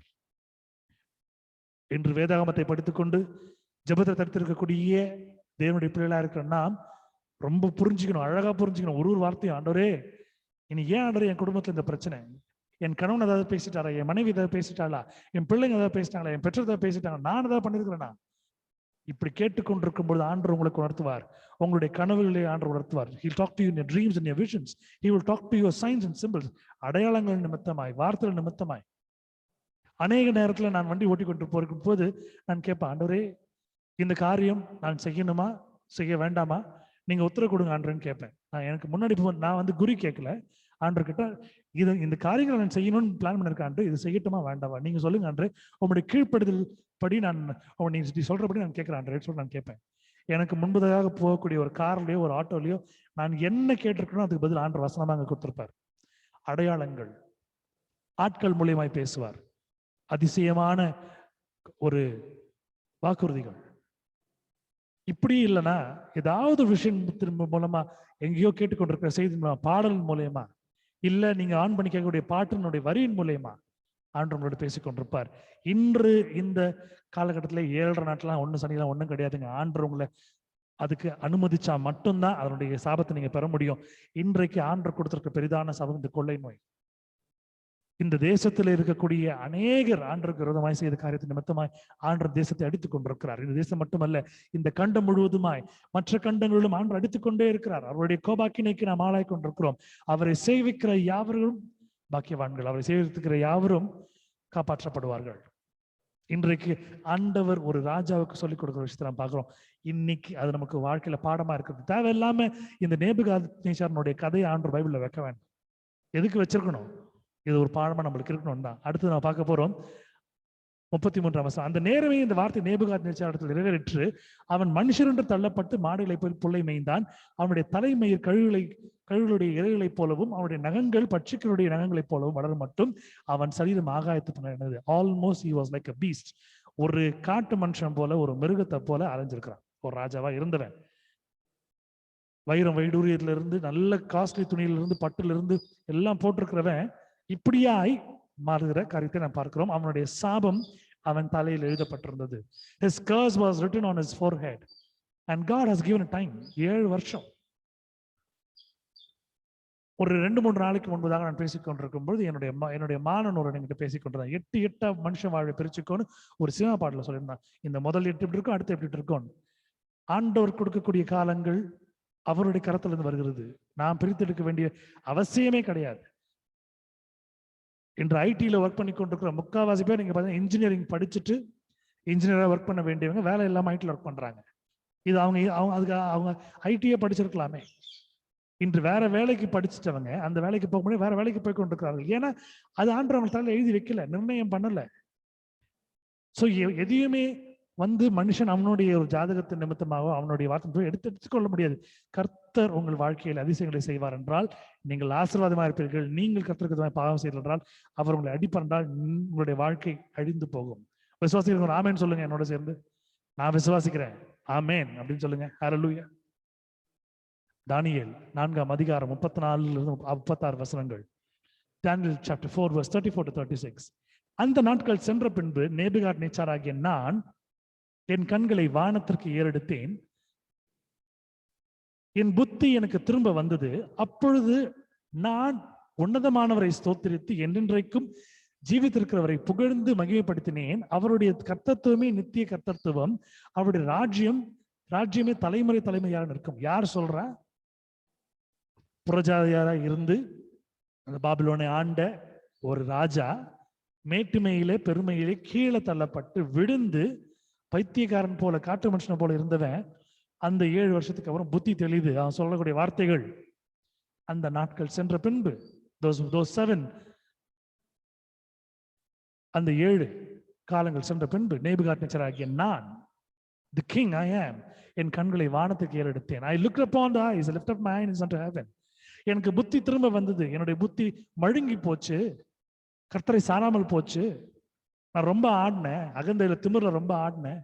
இன்று வேதாகமத்தை படித்துக்கொண்டு ஜெபத்தை தடுத்திருக்கக்கூடிய தேவனுடைய பிள்ளைகளா இருக்கிற நாம் ரொம்ப புரிஞ்சுக்கணும், அழகா புரிஞ்சுக்கணும். ஒரு வார்த்தையும், ஆண்டவரே இனி ஏன் ஆண்டவரே என் குடும்பத்துல இந்த பிரச்சனை, என் கணவன் ஏதாவது பேசிட்டாரா, என் மனைவி ஏதாவது பேசிட்டாளா, என் பிள்ளைங்க ஏதாவது பேசிட்டாங்களா, என் பெற்றோர் ஏதாவது பேசிட்டாங்க, நான் ஏதாவது பண்ணிருக்கிறேனா? இப்படி கேட்டுக்கொண்டிருக்கும் பொழுது ஆண்டவர் உங்களுக்கு உணர்த்துவார். உங்களுடைய கனவுகளை ஆண்டவர் உணர்த்துவார். He'll talk to you in your dreams and your visions. He will talk to your signs and symbols. அடையாளங்கள் நிமித்தமாய், வார்த்தைகள் நிமித்தமாய். அநேக நேரத்துல நான் வண்டி ஓட்டி கொண்டு போயிருக்கும் போது நான் கேட்பேன், ஆண்டவரே இந்த காரியம் நான் செய்யணுமா, செய்ய வேண்டாமா, நீங்க உத்தரவு கொடுங்க ஆண்டர்ன்னு கேட்பேன். நான் எனக்கு முன்னாடி நான் குறி கேட்கல, ஆண்டர் கிட்ட இந்த காரியங்களை நான் செய்யணும்னு பிளான் பண்ணிருக்கேன், இது செய்யட்டுமா வேண்டாமா நீங்க சொல்லுங்க ஆண்டரே, உங்களுடைய கீழ்ப்படுதல் படி நான் நீ சொல்றபடி நான் கேட்கிறேன் ஆண்டரே சொல்லி நான் கேட்பேன். எனக்கு முன்பதாக போகக்கூடிய ஒரு கார்லயோ ஒரு ஆட்டோலயோ நான் என்ன கேட்டிருக்கணும் அதுக்கு பதில் ஆண்டர் வசனமா அங்க கொடுத்திருப்பார். அடையாளங்கள், ஆட்கள் மூலியமாய் பேசுவார், அதிசயமான ஒரு வாக்குறுதிகள். இப்படி இல்லைன்னா ஏதாவது விஷயம் மூலமா எங்கேயோ கேட்டுக்கொண்டிருக்கிற செய்தி மூலமா, பாடல் மூலயமா, இல்ல நீங்க ஆன் பண்ணி கேட்கக்கூடிய பாட்டினுடைய வரியின் மூலயமா ஆண்டு உங்களோட பேசிக்கொண்டிருப்பார். இன்று இந்த காலகட்டத்தில் 7.5 நாட்லாம் ஒன்றும் சனிலாம் ஒன்றும் கிடையாதுங்க. ஆண்டு உங்களை அதுக்கு அனுமதிச்சா மட்டும்தான் அதனுடைய சாபத்தை நீங்க பெற முடியும். இன்றைக்கு ஆண்டு கொடுத்திருக்க பெரிதான சாபம் இந்த கொள்ளை நோய். இந்த தேசத்தில் இருக்கக்கூடிய அநேகர் ஆண்டருக்கு விரோதமாய் செய்த காரியத்தை நிமித்தமாய் ஆண்டர் தேசத்தை அடித்துக் கொண்டிருக்கிறார். இந்த தேசம் மட்டுமல்ல, இந்த கண்டம் முழுவதுமாய் மற்ற கண்டங்களிலும் ஆண்டர் அடித்துக் கொண்டே இருக்கிறார். அவருடைய கோபாக்கினைக்கு நாம் ஆளாய் கொண்டிருக்கிறோம். அவரை சேவிக்கிற யாவரும் பாக்கியவான்கள், அவரை சேவிக்கிற யாவரும் காப்பாற்றப்படுவார்கள். இன்றைக்கு ஆண்டவர் ஒரு ராஜாவுக்கு சொல்லிக் கொடுக்கிற விஷயத்தை நாம் பார்க்கிறோம். இன்னைக்கு அது நமக்கு வாழ்க்கையில பாடமா இருக்கிறது. தேவையில்லாம இந்த நேபுகாத்நேச்சாரனுடைய கதையை ஆண்டவர் பைபிள்ல வைக்க வேண்டாம். எதுக்கு வச்சிருக்கணும்? இது ஒரு பாடமா நம்மளுக்கு இருக்கணும் தான். அடுத்து நான் பார்க்க போறோம் 33ஆம் வசனம். அந்த நேரமே இந்த வார்த்தை நேபுகாத்நேச்சாரிடத்தில் நிறைவேற்று, அவன் மனுஷர் என்று தள்ளப்பட்டு மாடுகளை போய் புல்லை மேய்ந்தான். அவனுடைய தலைமயிர் கழுகுகளுடைய இலைகளைப் போலவும் அவனுடைய நகங்கள் பட்சிகளுடைய நகங்களைப் போலவும் வளரும் மட்டும் அவன் சரீரம் ஆகாயத்து almost he was like a beast. ஒரு காட்டு மனுஷன் போல, ஒரு மிருகத்தை போல அலைஞ்சிருக்கிறான். ஒரு ராஜாவா இருந்தவன், வைரம் வைடூரியத்துல இருந்து நல்ல காஸ்ட்லி துணியில இருந்து பட்டுல இருந்து எல்லாம் போட்டிருக்கிறவன் இப்படியாய் மாறுகிற காரியத்தை நாம் பார்க்கிறோம். அவனுடைய சாபம் அவன் தலையில் எழுதப்பட்டிருந்தது. His curse was written on his forehead and God has given a time. 7 வருஷம். ஒரு 2-3 நாளைக்கு முன்பதாக நான் பேசிக்கொண்டிருக்கும் பொழுது என்னுடைய மாணவனோட என்கிட்ட பேசிக்கொண்டிருந்தான். 8 மனுஷன் வாழ்வை பிரிச்சுக்கோன்னு ஒரு சினிமா பாட்டில் சொல்லியிருந்தான். இந்த முதல் 8 எப்படி இருக்கும், அடுத்து எப்படி இருக்கும். ஆண்டவர் கொடுக்கக்கூடிய காலங்கள் அவருடைய கரத்திலிருந்து வருகிறது. நாம் பிரித்தெடுக்க வேண்டிய அவசியமே கிடையாது. இன்று ஐடியில ஒர்க் பண்ணி கொண்டிருக்கிற முக்கால்வாசி பேர் நீங்க பாத்தீங்கன்னா இன்ஜினியரிங் படிச்சுட்டு இன்ஜினியரா ஒர்க் பண்ண வேண்டியவங்க வேலை இல்லாம ஐடியில் ஒர்க் பண்றாங்க. இது அவங்க ஐடியே படிச்சிருக்கலாமே. இன்று வேற வேலைக்கு படிச்சுட்டவங்க அந்த வேலைக்கு போக முடியும், வேற வேலைக்கு போய் கொண்டிருக்கிறார்கள். ஏன்னா அது ஆண்டவர் அவங்க தலையில எழுதி வைக்கல, நிர்ணயம் பண்ணல. சோ எதையுமே மனுஷன் அவனுடைய ஒரு ஜாதகத்தின் நிமித்தமாக அவனுடைய வார்த்தை எடுத்துக்கொள்ள முடியாது. கர்த்தர் உங்கள் வாழ்க்கையில் அதிசயங்களை செய்வார் என்றால் நீங்கள் ஆசீர்வாதமாக இருப்பீர்கள். நீங்கள் கர்த்தருக்கு பாவம் செய்தல் என்றால் அவர் உங்களை அடிப்பார் என்றால் உங்களுடைய வாழ்க்கை அழிந்து போகும். விசுவாசிக்கிறவங்க ஆமேன் சொல்லுங்க என்னோட சேர்ந்து. நான் விசுவாசிக்கிறேன், ஆமேன் அப்படின்னு சொல்லுங்க. ஹல்லேலூயா. தானியேல் 4ஆம் அதிகாரம் 34 வசனங்கள். Daniel chapter 4 verse 34 to 36. அந்த நாட்கள் சென்ற பின்பு நேபுகாத்நேச்சாராகிய நான் என் கண்களை வானத்திற்கு ஏறெடுத்தேன், என் புத்தி எனக்கு திரும்ப வந்தது. அப்பொழுது நான் உன்னதமானவரை ஸ்தோத்திரித்து என்றென்றைக்கும் ஜீவித்திருக்கிறவரை புகழ்ந்து மகிமைப்படுத்தினேன். அவருடைய கர்த்தத்துவமே நித்திய கர்த்தத்துவம், அவருடைய ராஜ்யமே தலைமுறை தலைமுறையாக நிற்கும். யார் சொல்றா? புறஜாதியாரா இருந்து அந்த பாபிலோனை ஆண்ட ஒரு ராஜா மேட்டுமையிலே பெருமையிலே கீழே தள்ளப்பட்டு விழுந்து பைத்தியக்காரன் போல காட்டு மனுஷனை போல இருந்தவன் அந்த 7 வருஷத்துக்கு அப்புறம் புத்தி தெளிது. அவன் சொல்லக்கூடிய வார்த்தைகள், அந்த நாட்கள் சென்ற பின்பு, அந்த 7 காலங்கள் சென்ற பின்பு நேபுகாத்நேச்சராகிய நான், the king I am, என் கண்களை வானத்துக்கு ஏறெடுத்தேன். I looked upon the eyes, I lifted up my eyes unto heaven. எனக்கு புத்தி திரும்ப வந்தது. என்னுடைய புத்தி மழுங்கி போச்சு, கர்த்தரை சாராமல் போச்சு. நான் ரொம்ப ஆடினேன், அகந்தையில திமிர்ல ரொம்ப ஆடினேன்.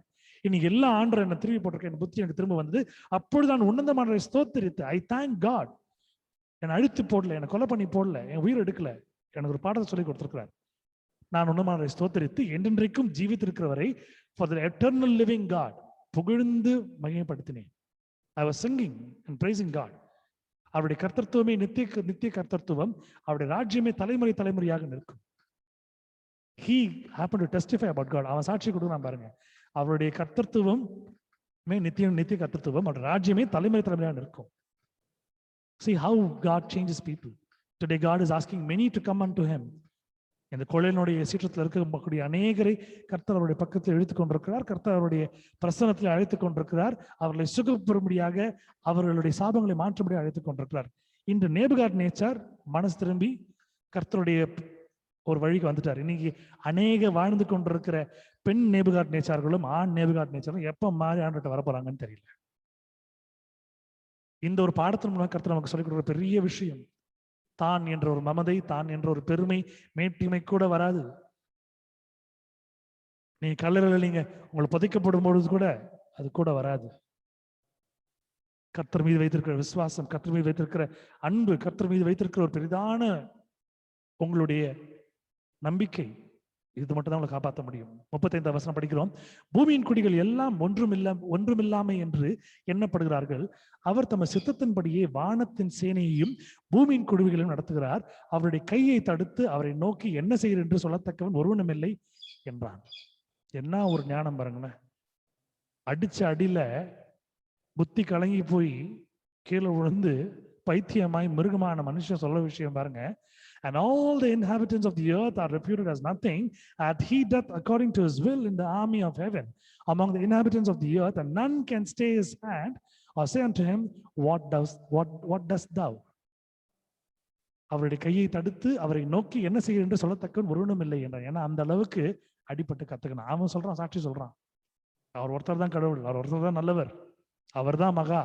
இன்னைக்கு எல்லா ஆண்டரை என்ன திரும்பி போட்டிருக்கேன். என் புத்தி எனக்கு திரும்ப வந்தது. அப்பொழுது நான் உன்னதமானவரை ஸ்தோத்திரித்து, ஐ தேங்க் காட். என்னை அழித்து போடல, என்னை கொலை பண்ணி போடல, என் உயிர் எடுக்கல, எனக்கு ஒரு பாடத்தை சொல்லி கொடுத்திருக்கிறார். நான் உன்னதமானவரை ஸ்தோத்திரித்து என்றென்றைக்கும் ஜீவித்திருக்கிறவரை, for the eternal living God, புகழ்ந்து மகிமைப்படுத்தினேன். I was singing and praising God. அவருடைய கர்த்தத்துவமே நித்திய கர்த்தத்துவம், அவருடைய ராஜ்யமே தலைமுறை தலைமுறையாக நிற்கும். He happened to testify about God. அவன் சாட்சி கொடுக்கலாம் பாருங்க. அவருடைய கர்த்தத்துவம் நித்திய கர்த்தத்துவம், அவருடைய ராஜ்யமே தலைமுறை தலைமுறையாக நிற்கும். See how God changes people. Today God is asking many to come unto him. இந்த கொள்ளையினுடைய சீற்றத்தில் இருக்கக்கூடிய அநேகரை கர்த்தர் அவருடைய பக்கத்தில் இழுத்துக் கொண்டிருக்கிறார். கர்த்தர் அவருடைய பிரசன்னத்தில் அழைத்துக் கொண்டிருக்கிறார். அவர்களை சுகப்பெறும்படியாக, அவர்களுடைய சாபங்களை மாற்றும்படியாக அழைத்துக் கொண்டிருக்கிறார். இன்று நேபுகாத்நேச்சார் மனசு திரும்பி கர்த்தருடைய ஒரு வழிக்கு வந்துட்டார். இன்னைக்கு அநேக வாழ்ந்து கொண்டிருக்கிற பெண் நேபுகாத்நேச்சார்களும் ஆண் நேபுகாத்நேச்சாரும் எப்ப மாறி ஆண்டுகிட்ட வரப்போறாங்கன்னு தெரியல. இந்த ஒரு பாடத்தின் மூலம் கர்த்தர் நமக்கு சொல்லிக் கொடுக்கிற பெரிய விஷயம், தான் என்ற ஒரு மமதை, தான் என்ற ஒரு பெருமை, மேட்டிமை கூட வராது. நீங்க கல்லறையில நீங்க உங்களை புதைக்கப்படும் பொழுது கூட அது கூட வராது. கர்த்தர் மீது வைத்திருக்கிற விசுவாசம், கர்த்தர் மீது வைத்திருக்கிற அன்பு, கர்த்தர் மீது வைத்திருக்கிற ஒரு பெரிதான உங்களுடைய நம்பிக்கை, இது மட்டும் தான் உங்களை காப்பாற்ற முடியும். 35ஆம் வசனம் படிக்கிறோம். பூமியின் குடிகள் எல்லாம் ஒன்றுமில்லாமை என்று எண்ணப்படுகிறார்கள். அவர் தமது சித்தத்தின்படியே வானத்தின் சேனையையும் பூமியின் குடிகளையும் நடத்துகிறார். அவருடைய கையை தடுத்து அவரை நோக்கி என்ன செய்கிறார் என்று சொல்லத்தக்கவன் ஒருவனும் இல்லை என்றான். என்ன ஒரு ஞானம் பாருங்களேன். அடிச்ச அடியில புத்தி கலங்கி போய் கீழே விழுந்து பைத்தியமாய் மிருகமான மனுஷன் சொல்ல விஷயம் பாருங்க. And all the inhabitants of the earth are reputed as nothing, and he doth according to his will in the army of heaven among the inhabitants of the earth, and none can stay his hand or say unto him, what dost thou? அவருடைய கையை தடுத்து அவரை நோக்கி என்ன செய்ய என்று சொல்லத்தக்கவன் ஒருவனும் இல்லை என்றான். ஏன்னா அந்த அளவுக்கு அடிபட்டு கத்துக்கணும். அவன் சொல்றான், சாட்சி சொல்றான், அவர் ஒருத்தர் தான் கடவுள், அவர் ஒருத்தர் தான் நல்லவர், அவர் தான் மகா,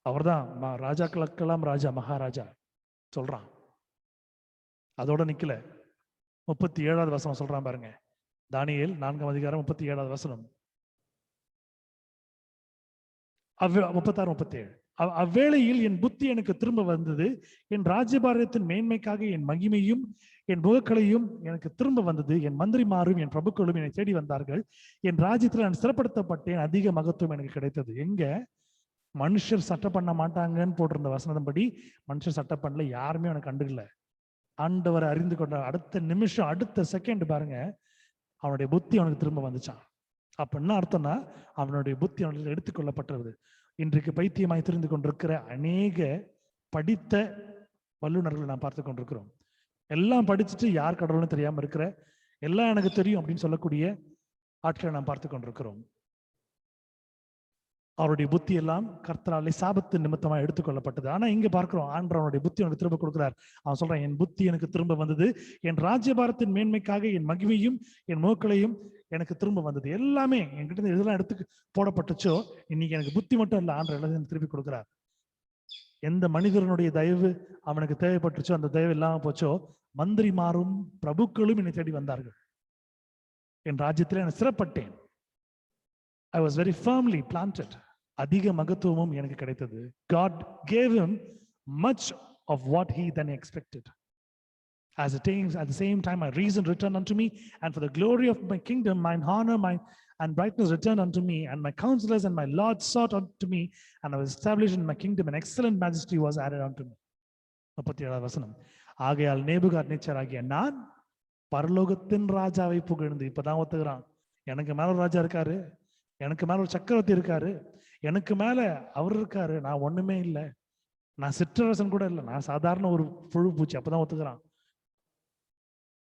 அவர் தான் ராஜாக்களுக்கெல்லாம் ராஜா, மகாராஜா சொல்றான். அதோட நிக்கல. 37வது வசனம் சொல்றான் பாருங்க. தானியேல் 4ஆம் அதிகாரம் 37வது வசனம். 36, 37. அவ்வேளையில் என் புத்தி எனக்கு திரும்ப வந்தது, என் ராஜ்யபாரத்தின் மேன்மைக்காக என் மகிமையும் என் புகழ்களையும் எனக்கு திரும்ப வந்தது. என் மந்திரிமாரும் என் பிரபுக்களும் என்னை தேடி வந்தார்கள். என் ராஜ்யத்தில் நான் சிறப்படுத்தப்பட்டேன், அதிக மகத்துவம் எனக்கு கிடைத்தது. எங்க மனுஷர் சட்டம் பண்ண மாட்டாங்கன்னு போட்டிருந்த வசனத்தின்படி மனுஷர் சட்டம் பண்ணல, யாருமே அவனை கண்டுக்கல. ஆண்டவரை அறிந்து கொண்ட அடுத்த நிமிஷம், அடுத்த செகண்ட் பாருங்க, அவனுடைய புத்தி அவனுக்கு திரும்ப வந்துச்சான். அப்ப என்ன அர்த்தம்னா, அவனுடைய புத்தி அவனுக்கு எடுத்துக்கொள்ளப்பட்டது. இன்றைக்கு பைத்தியமாய் தெரிந்து கொண்டிருக்கிற அநேக படித்த வல்லுநர்களை நாம் பார்த்து கொண்டிருக்கிறோம். எல்லாம் படிச்சுட்டு யார் கடவுள்னு தெரியாம இருக்கிற, எல்லாம் எனக்கு தெரியும் அப்படின்னு சொல்லக்கூடிய ஆட்களை நாம் பார்த்து கொண்டிருக்கிறோம். அவருடைய புத்தி எல்லாம் கர்த்தராலே சாபத்து நிமித்தமா எடுத்துக்கொள்ளப்பட்டது. ஆனா இங்க பார்க்கிறோம், ஆண்டவர் அவனுடைய புத்தி அவனுக்கு திரும்ப கொடுக்கிறார். அவன் சொல்றான், என் புத்தி எனக்கு திரும்ப வந்தது, என் ராஜ்யபாரத்தின் மேன்மைக்காக என் மகிமையும் என் மோக்களையும் எனக்கு திரும்ப வந்தது. எல்லாமே என்கிட்ட இதெல்லாம் எடுத்து போடப்பட்டுச்சோ, இன்னைக்கு எனக்கு புத்தி மட்டும் இல்லை, ஆண்டவர் எல்லாத்தையும் திருப்பி கொடுக்கிறார். எந்த மனிதனுடைய தயவு அவனுக்கு தேவைப்பட்டுச்சோ, அந்த தயவு இல்லாம போச்சோ, மந்திரிமாரும் பிரபுக்களும் என்னை தேடி வந்தார்கள். என் ராஜ்யத்திலே நான் சிறப்பட்டேன். I was very firmly planted. அதிக மகத்துவமும் எனக்கு கிடைத்தது. God gave him much of what he then expected. At the same time, my reason returned unto me, and for the glory of my kingdom, mine honor, and brightness returned unto me, and my counselors and my Lord sought unto me, and I was established in my kingdom, and excellent majesty was added unto me. 37 வசனம். ஆகையால் நேபுகாத்நேச்சராகிய நான் பரலோகத்தின் ராஜாவை புகழ்ந்து, இப்பதான் ஒத்துக்கிறான், எனக்கு மேல ஒரு ராஜா இருக்காரு, எனக்கு மேல ஒரு சக்கரவர்த்தி இருக்காரு, எனக்கு மேல அவர் இருக்காரு, நான் ஒண்ணுமே இல்லை, நான் சிற்றரசன் கூட இல்லை, நான் சாதாரண ஒரு புழு பூச்சி. அப்பதான் ஒத்துக்கிறான்.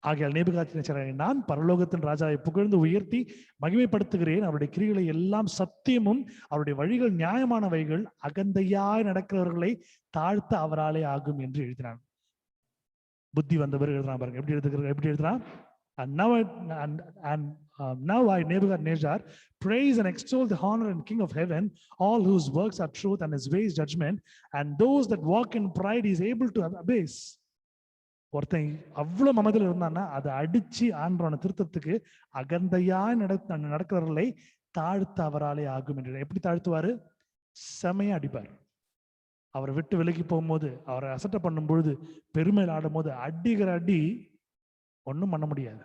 ஆகையால் நேபுகாத்நேச்சராகிய நான் பரலோகத்தின் ராஜாவை புகழ்ந்து உயர்த்தி மகிமைப்படுத்துகிறேன். அவருடைய கிரிகளை எல்லாம் சத்தியமும் அவருடைய வழிகள் நியாயமானவைகள், அகந்தையாய் நடக்கிறவர்களை தாழ்த்த அவராலே ஆகும் என்று எழுதினான். புத்தி வந்தவர் எழுதுறான் பாருங்க, எப்படி எழுதுறான். Now I, Nebuchadnezzar, praise and extol the honor and King of heaven, all whose works are truth and his ways judgment, and those that walk in pride is able to abase. ஒருத்தன் அவ்வளவு மமதில் இருந்தான்னா அதை அடிச்சு ஆண்டவனை திருத்தத்துக்கு அகந்தையா நடக்கிறவர்களை தாழ்த்த அவராலே ஆகும் என்று. எப்படி தாழ்த்துவாரு? செமையா அடிப்பார். அவரை விட்டு விலகி போகும்போது, அவரை அசட்டை பண்ணும் பொழுது, பெருமையில் ஆடும் போது அடிக்கிற அடி ஒன்றும் பண்ண முடியாது.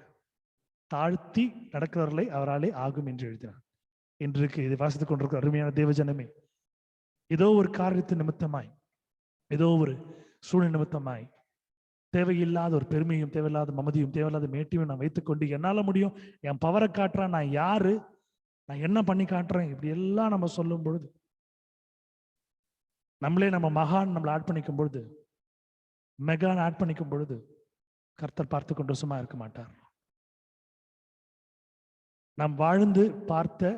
தாழ்த்தி நடக்கிறவர்களை அவராலே ஆகும் என்று எழுதினார். இன்றைக்கு இதை வாசித்துக் கொண்டிருக்கிற அருமையான தேவஜனமே, ஏதோ ஒரு காரியத்தின் நிமித்தமாய், ஏதோ ஒரு சூழ்நிலை நிமித்தமாய் தேவையில்லாத ஒரு பெருமையும் தேவையில்லாத மமதியும் தேவையில்லாத மேட்டியும் நான் வைத்துக்கொண்டு என்னால முடியும், என் பவரை காட்டுறேன், நான் யாரு, நான் என்ன பண்ணி காட்டுறேன், இப்படி எல்லாம் நம்ம சொல்லும் பொழுது, நம்மளே நம்ம மகான் நம்மளை ஆட் பண்ணிக்கும் பொழுது, மெகான் ஆட் பண்ணிக்கும் பொழுது, கர்த்தர் பார்த்து கொண்டு சும்மா இருக்க மாட்டார். நாம் வாழ்ந்து பார்த்த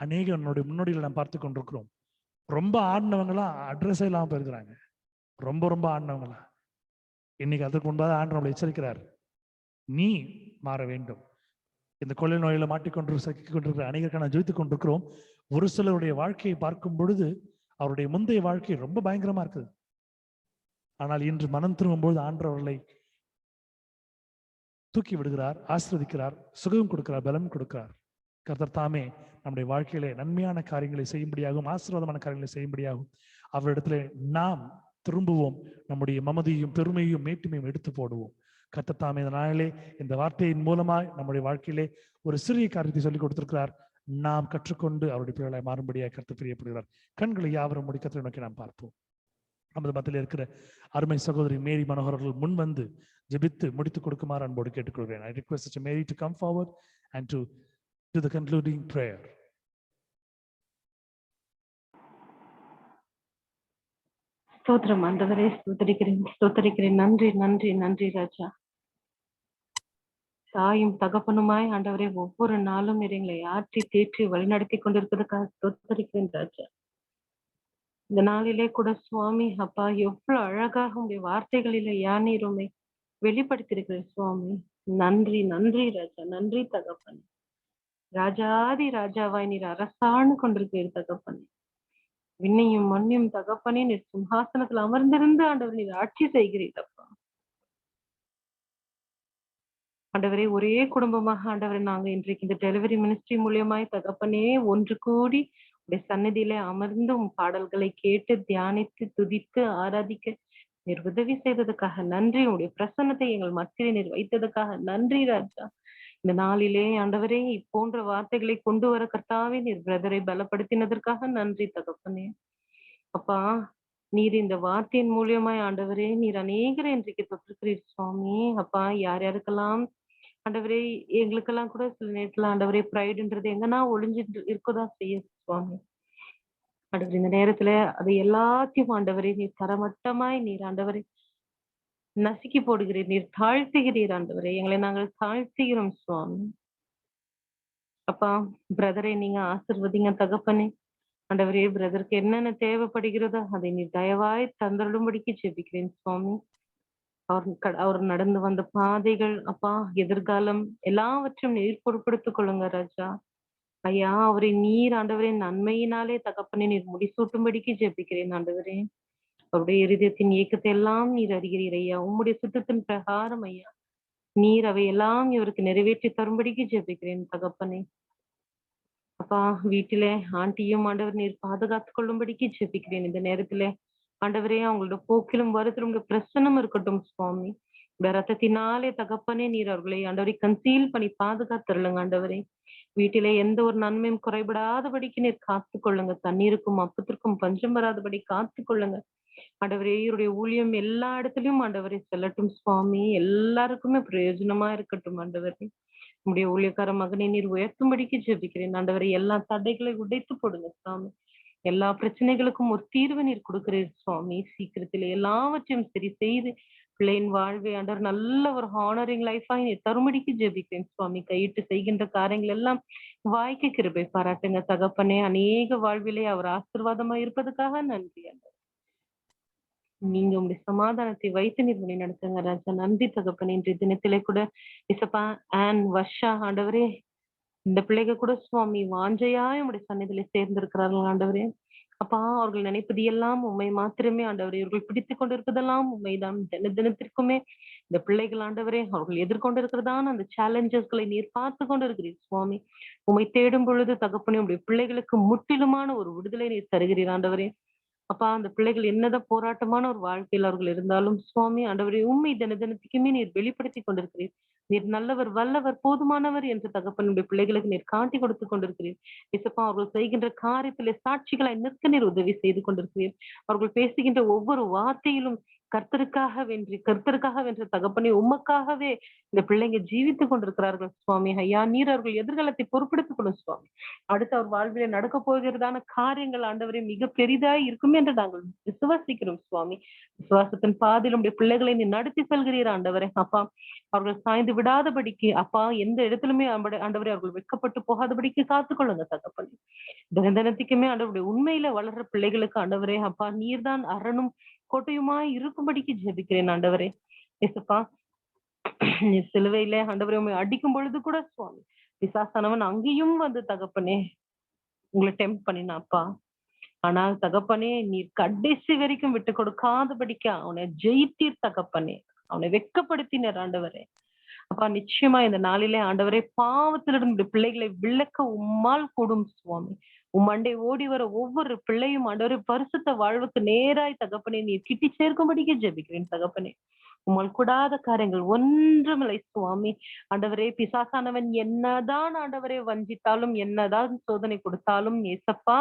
அநேக நம்மளுடைய முன்னோடிகளை நாம் பார்த்து கொண்டிருக்கிறோம். ரொம்ப ஆடினவங்களாம் அட்ரஸே இல்லாமல் போயிருக்கிறாங்க. ரொம்ப ஆடினவங்களா. இன்னைக்கு அதற்கு முன்பாக ஆண்டு நம்மளை எச்சரிக்கிறார், நீ மாற வேண்டும். இந்த கொள்ளை நோயில மாட்டிக்கொண்டு சக்கிக் கொண்டிருக்கிற அநேகருக்கு நான் ஜெயித்துக் கொண்டிருக்கிறோம். ஒரு சிலருடைய வாழ்க்கையை பார்க்கும் பொழுது அவருடைய முந்தைய வாழ்க்கை ரொம்ப பயங்கரமா இருக்குது. ஆனால் இன்று மனம் திரும்பும்போது ஆண்டவர்களை தூக்கி விடுகிறார், ஆசீர்வதிக்கிறார், சுகம் கொடுக்கிறார், பலம் கொடுக்கிறார். கர்த்தர் தாமே நம்முடைய வாழ்க்கையிலே நன்மையான காரியங்களை செய்யும்படியாகவும் ஆசீர்வாதமான காரியங்களை செய்யும்படியாகவும் அவரிடத்துல நாம் திரும்புவோம். நம்முடைய மமதியும் பெருமையும் மேட்டுமையும் எடுத்து போடுவோம். கர்த்தர் தாமே இந்த நாளிலே இந்த வார்த்தையின் மூலமாய் நம்முடைய வாழ்க்கையிலே ஒரு சிறிய காரியத்தை சொல்லிக் கொடுத்திருக்கிறார். நாம் கற்றுக்கொண்டு அவருடைய பிள்ளைகளை மாறும்படியாக கர்த்தர் பிரியப்படுகிறார். கண்களை யாவரும் முடி கர்த்தரை நோக்கி நாம் பார்ப்போம். நமது மத்தியில் இருக்கிற அருமை சகோதரி மேரி மனோகர் அவர்கள் முன் வந்து ஜெபித்து முடித்துக் கொடுக்குமாறு அன்போடு கேட்டுக்கொள்கிறேன். I request Sister Mary to come forward and to do the concluding prayer. ஸ்தோத்திரம் ஆண்டவரே, ஸ்தோத்தரிக்கிறேன். நன்றி ராஜா. தாயும் தகப்பனுமாய் ஆண்டவரே ஒவ்வொரு நாளும் எங்களை ஆற்றி தேற்றி வழிநடத்தி கொண்டிருக்கிறதுக்காக ஸ்தோத்தரிக்கிறேன் ராஜா. இந்த நாளிலே கூட சுவாமி அப்பா எவ்வளவு அழகாக உங்களுடைய வார்த்தைகளிலே யானீருமே வெளிப்படுத்தியிருக்கிறேன் சுவாமி. நன்றி ராஜா, நன்றி தகப்பன். ராஜாதி ராஜாவாய் நீர் அரசாணு கொண்டிருக்கிறீர் தகப்பன். விண்ணையும் மண்ணையும் தகப்பனே நீர் சிம்ஹாசனத்தில் அமர்ந்திருந்து ஆண்டவர் நீர் ஆட்சி செய்கிறீர் அப்பா. ஆண்டவரே ஒரே குடும்பமாக ஆண்டவரே நாங்க இன்றைக்கு இந்த டெலிவரி மினிஸ்ட்ரி மூலியமாய் தகப்பனே ஒன்று கூடி உடைய சன்னதியில அமர்ந்து உன் பாடல்களை கேட்டு தியானித்து துதித்து ஆராதிக்க நீர் உதவி செய்ததுக்காக நன்றி. உடைய பிரசன்னத்தை எங்கள் மத்தியிலே நீர் வைத்ததுக்காக நன்றி ராஜா. இந்த நாளிலே ஆண்டவரே இப்போன்ற வார்த்தைகளை கொண்டு வர கர்த்தாவே நீர் பிரதரை பலப்படுத்தினதற்காக நன்றி தகப்பனே. அப்பா நீர் இந்த வார்த்தையின் மூலியமாய் ஆண்டவரே நீர் அநேகரை இன்றைக்கு தொட்டிருக்கிறீர் சுவாமி. அப்பா யார் யாருக்கெல்லாம் ஆண்டவரே எங்களுக்கெல்லாம் கூட சில நேரத்துல ஆண்டவரே ப்ரைடுன்றது எங்கன்னா ஒளிஞ்சு இருக்கதான் செய்ய சுவாமி. ஆண்டவர் இந்த நேரத்துல அது எல்லாத்தையும் ஆண்டவரே நீர் தரமட்டமாய் நீர் ஆண்டவரே நசுக்கி போடுகிறீர், நீர் தாழ்த்துகிறீர் ஆண்டவரே. எங்களை நாங்கள் தாழ்த்துகிறோம் சுவாமி. அப்பா பிரதரை நீங்க ஆசிர்வதிங்க தகப்பனே. ஆண்டவரே, பிரதருக்கு என்னென்ன தேவைப்படுகிறதோ அதை நீ தயவாய் தந்தருளும்படிக்கு ஜெபிக்கிறேன் சுவாமி. அவர் நடந்து வந்த பாதைகள் அப்பா, எதிர்காலம் எல்லாவற்றையும் நீர் பொறுப்படுத்திக் கொள்ளுங்க ராஜா. ஐயா, அவரை நீர் ஆண்டவரே நன்மையினாலே தகப்பனே நீர் முடிசூட்டும்படிக்கு ஜெபிக்கிறேன் ஆண்டவரே. அவருடைய இருதயத்தின் இயக்கத்தை எல்லாம் நீர் அறிகிறீர் ஐயா. உம்முடைய சுத்தத்தின் பிரகாரம் ஐயா நீர் அவை எல்லாம் இவருக்கு நிறைவேற்றி தரும்படிக்கு ஜெபிக்கிறேன் தகப்பனே. அப்பா, வீட்டிலே ஆண்டியும் ஆண்டவர் நீர் பாதுகாத்துக் கொள்ளும்படிக்கு ஜெபிக்கிறேன் இந்த நேரத்துல. ஆண்டவரே, அவங்களோட போக்கிலும் வருத்திலும் பிரசனம் இருக்கட்டும் சுவாமி. இந்த ரத்தத்தினாலே தகப்பனே நீர் அவர்களை ஆண்டவரை கன்சீல் பண்ணி பாதுகாத்துருளுங்க ஆண்டவரே. வீட்டிலே எந்த ஒரு நன்மையும் குறைபடாதபடிக்கு நீர் காத்துக் கொள்ளுங்க. தண்ணீருக்கும் அப்பத்திற்கும் பஞ்சம் வராதபடி காத்துக் கொள்ளுங்க ஆண்டவரே. இவருடைய ஊழியம் எல்லா இடத்துலயும் ஆண்டவரே செல்லட்டும் சுவாமி. எல்லாருக்குமே பிரயோஜனமா இருக்கட்டும் ஆண்டவரே. உடைய ஊழியக்கார மகனை நீர் உயர்த்தும்படிக்கு ஜெபிக்கிறேன் ஆண்டவரை. எல்லா தடைகளை உடைத்து போடுங்க சுவாமி. எல்லா பிரச்சனைகளுக்கும் ஒரு தீர்வு நீர் கொடுக்கிறீர் சுவாமி. சீக்கிரத்தில் எல்லாவற்றையும் சரி செய்து பிள்ளையின் வாழ்வை ஆண்டவர் நல்ல ஒரு ஹானரிங் லைஃபா நீர் தரும்படிக்கு ஜெபிக்கிறேன் சுவாமி. கையிட்டு செய்கின்ற காரியங்கள் எல்லாம் வாய்க்கு கிருபை பாராட்டுங்க தகப்பனே. அநேக வாழ்விலே அவர் ஆசீர்வாதமா இருப்பதற்காக நன்றி ஆண்டவர். நீங்க உங்களுடைய சமாதானத்தை வைத்து நீர் வழி நடத்துங்க ராஜா. நன்றி தகப்பனே. இன்றைய தினத்திலே கூட இசப்பா அண்ட் வர்ஷா ஆண்டவரே, இந்த பிள்ளைக கூட சுவாமி வாஞ்சையா உங்களுடைய சன்னதியில சேர்ந்திருக்கிறார்கள் ஆண்டவரே. அப்பா, அவர்கள் நினைப்பது எல்லாம் உண்மை மாத்திரமே ஆண்டவரே. இவர்கள் பிடித்துக் கொண்டிருப்பதெல்லாம் உண்மைதான். தினத்திற்குமே இந்த பிள்ளைகள் ஆண்டவரே அவர்கள் எதிர்கொண்டிருக்கிறதான அந்த சேலஞ்சஸ்களை நீர் பார்த்து கொண்டிருக்கிறீர் சுவாமி. உண்மை தேடும் பொழுது தகப்பனே உடைய பிள்ளைகளுக்கு முற்றிலுமான ஒரு விடுதலை நீர் தருகிறீர் ஆண்டவரே. அப்பா, அந்த பிள்ளைகள் என்னதான் போராட்டமான ஒரு வாழ்க்கையில் அவர்கள் இருந்தாலும் சுவாமி ஆண்டவரே உண்மை தினத்துக்குமே நீர் வெளிப்படுத்தி கொண்டிருக்கிறீர். நீர் நல்லவர், வல்லவர், போதுமானவர் என்று தகப்பனுடைய பிள்ளைகளுக்கு நீர் காட்டி கொடுத்து கொண்டிருக்கிறீர். இசப்பா, அவர்கள் செய்கின்ற காரியத்திலே சாட்சிகளை நிற்க நீர் உதவி செய்து கொண்டிருக்கிறீர். அவர்கள் பேசுகின்ற ஒவ்வொரு வார்த்தையிலும் கர்த்தருக்காக வென்ற தகப்பனே உமக்காகவே இந்த பிள்ளைங்க ஜீவித்துக் கொண்டிருக்கிறார்கள் சுவாமி. ஐயா, நீர் அவர்கள் எதிர்காலத்தை பொறுப்படுத்திக் கொள்ளும் சுவாமி. அடுத்து அவர் வாழ்விலே நடக்க போகிறதான காரியங்கள் ஆண்டவரே மிக பெரிதாய் இருக்கும் என்று நாங்கள் விசுவாசிக்கிறோம் சுவாமி. விசுவாசத்தின் பாதையில் உடைய பிள்ளைகளை நீ நடத்தி செல்கிறீர் ஆண்டவரே. அப்பா, அவர்கள் சாய்ந்து விடாதபடிக்கு அப்பா எந்த இடத்திலுமே ஆண்டவரே அவர்கள் வெட்கப்பட்டு போகாதபடிக்கு காத்துக்கொள்ளுங்க தகப்பனே. தினத்துக்குமே ஆண்டவருடைய உண்மையில வளர்ற பிள்ளைகளுக்கு ஆண்டவரே அப்பா நீர்தான் அரணும் கோட்டையுமாய் இருக்கும்படிக்கு ஜெபிக்கிறேன் ஆண்டவரே. இயேசுப்பா, நீ சிலுவையில ஆண்டவரே உண்மை அடிக்கும் பொழுது கூட சுவாமி பிசாசானவன் அங்கேயும் வந்து தகப்பனே உங்களை டெம்ப் பண்ணினாப்பா. ஆனால் தகப்பனே நீர் கடைசி வரைக்கும் விட்டு கொடுக்காதபடிக்க அவனை ஜெயித்தீர் தகப்பனே. அவனை வெட்கப்படுத்தினர் ஆண்டவரே. அப்பா, நிச்சயமா இந்த நாளிலே ஆண்டவரே பாவத்திலிருந்து பிள்ளைகளை விளக்க உம்மால் கூடும் சுவாமி. உம்மண்டை ஓடி வர ஒவ்வொரு பிள்ளையும் ஆண்டவரே பரிசுத்த வாழ்வுக்கு நேராய் தகப்பனே நீர் கிட்டி சேர்க்கும்படிக்க ஜெபிக்கிறேன் தகப்பனே. உம்மால் கூடாத காரியங்கள் ஒன்றுமில்லை சுவாமி. ஆண்டவரே, பிசாசானவன் என்னதான் ஆண்டவரே வஞ்சித்தாலும் என்னதான் சோதனை கொடுத்தாலும் ஏசப்பா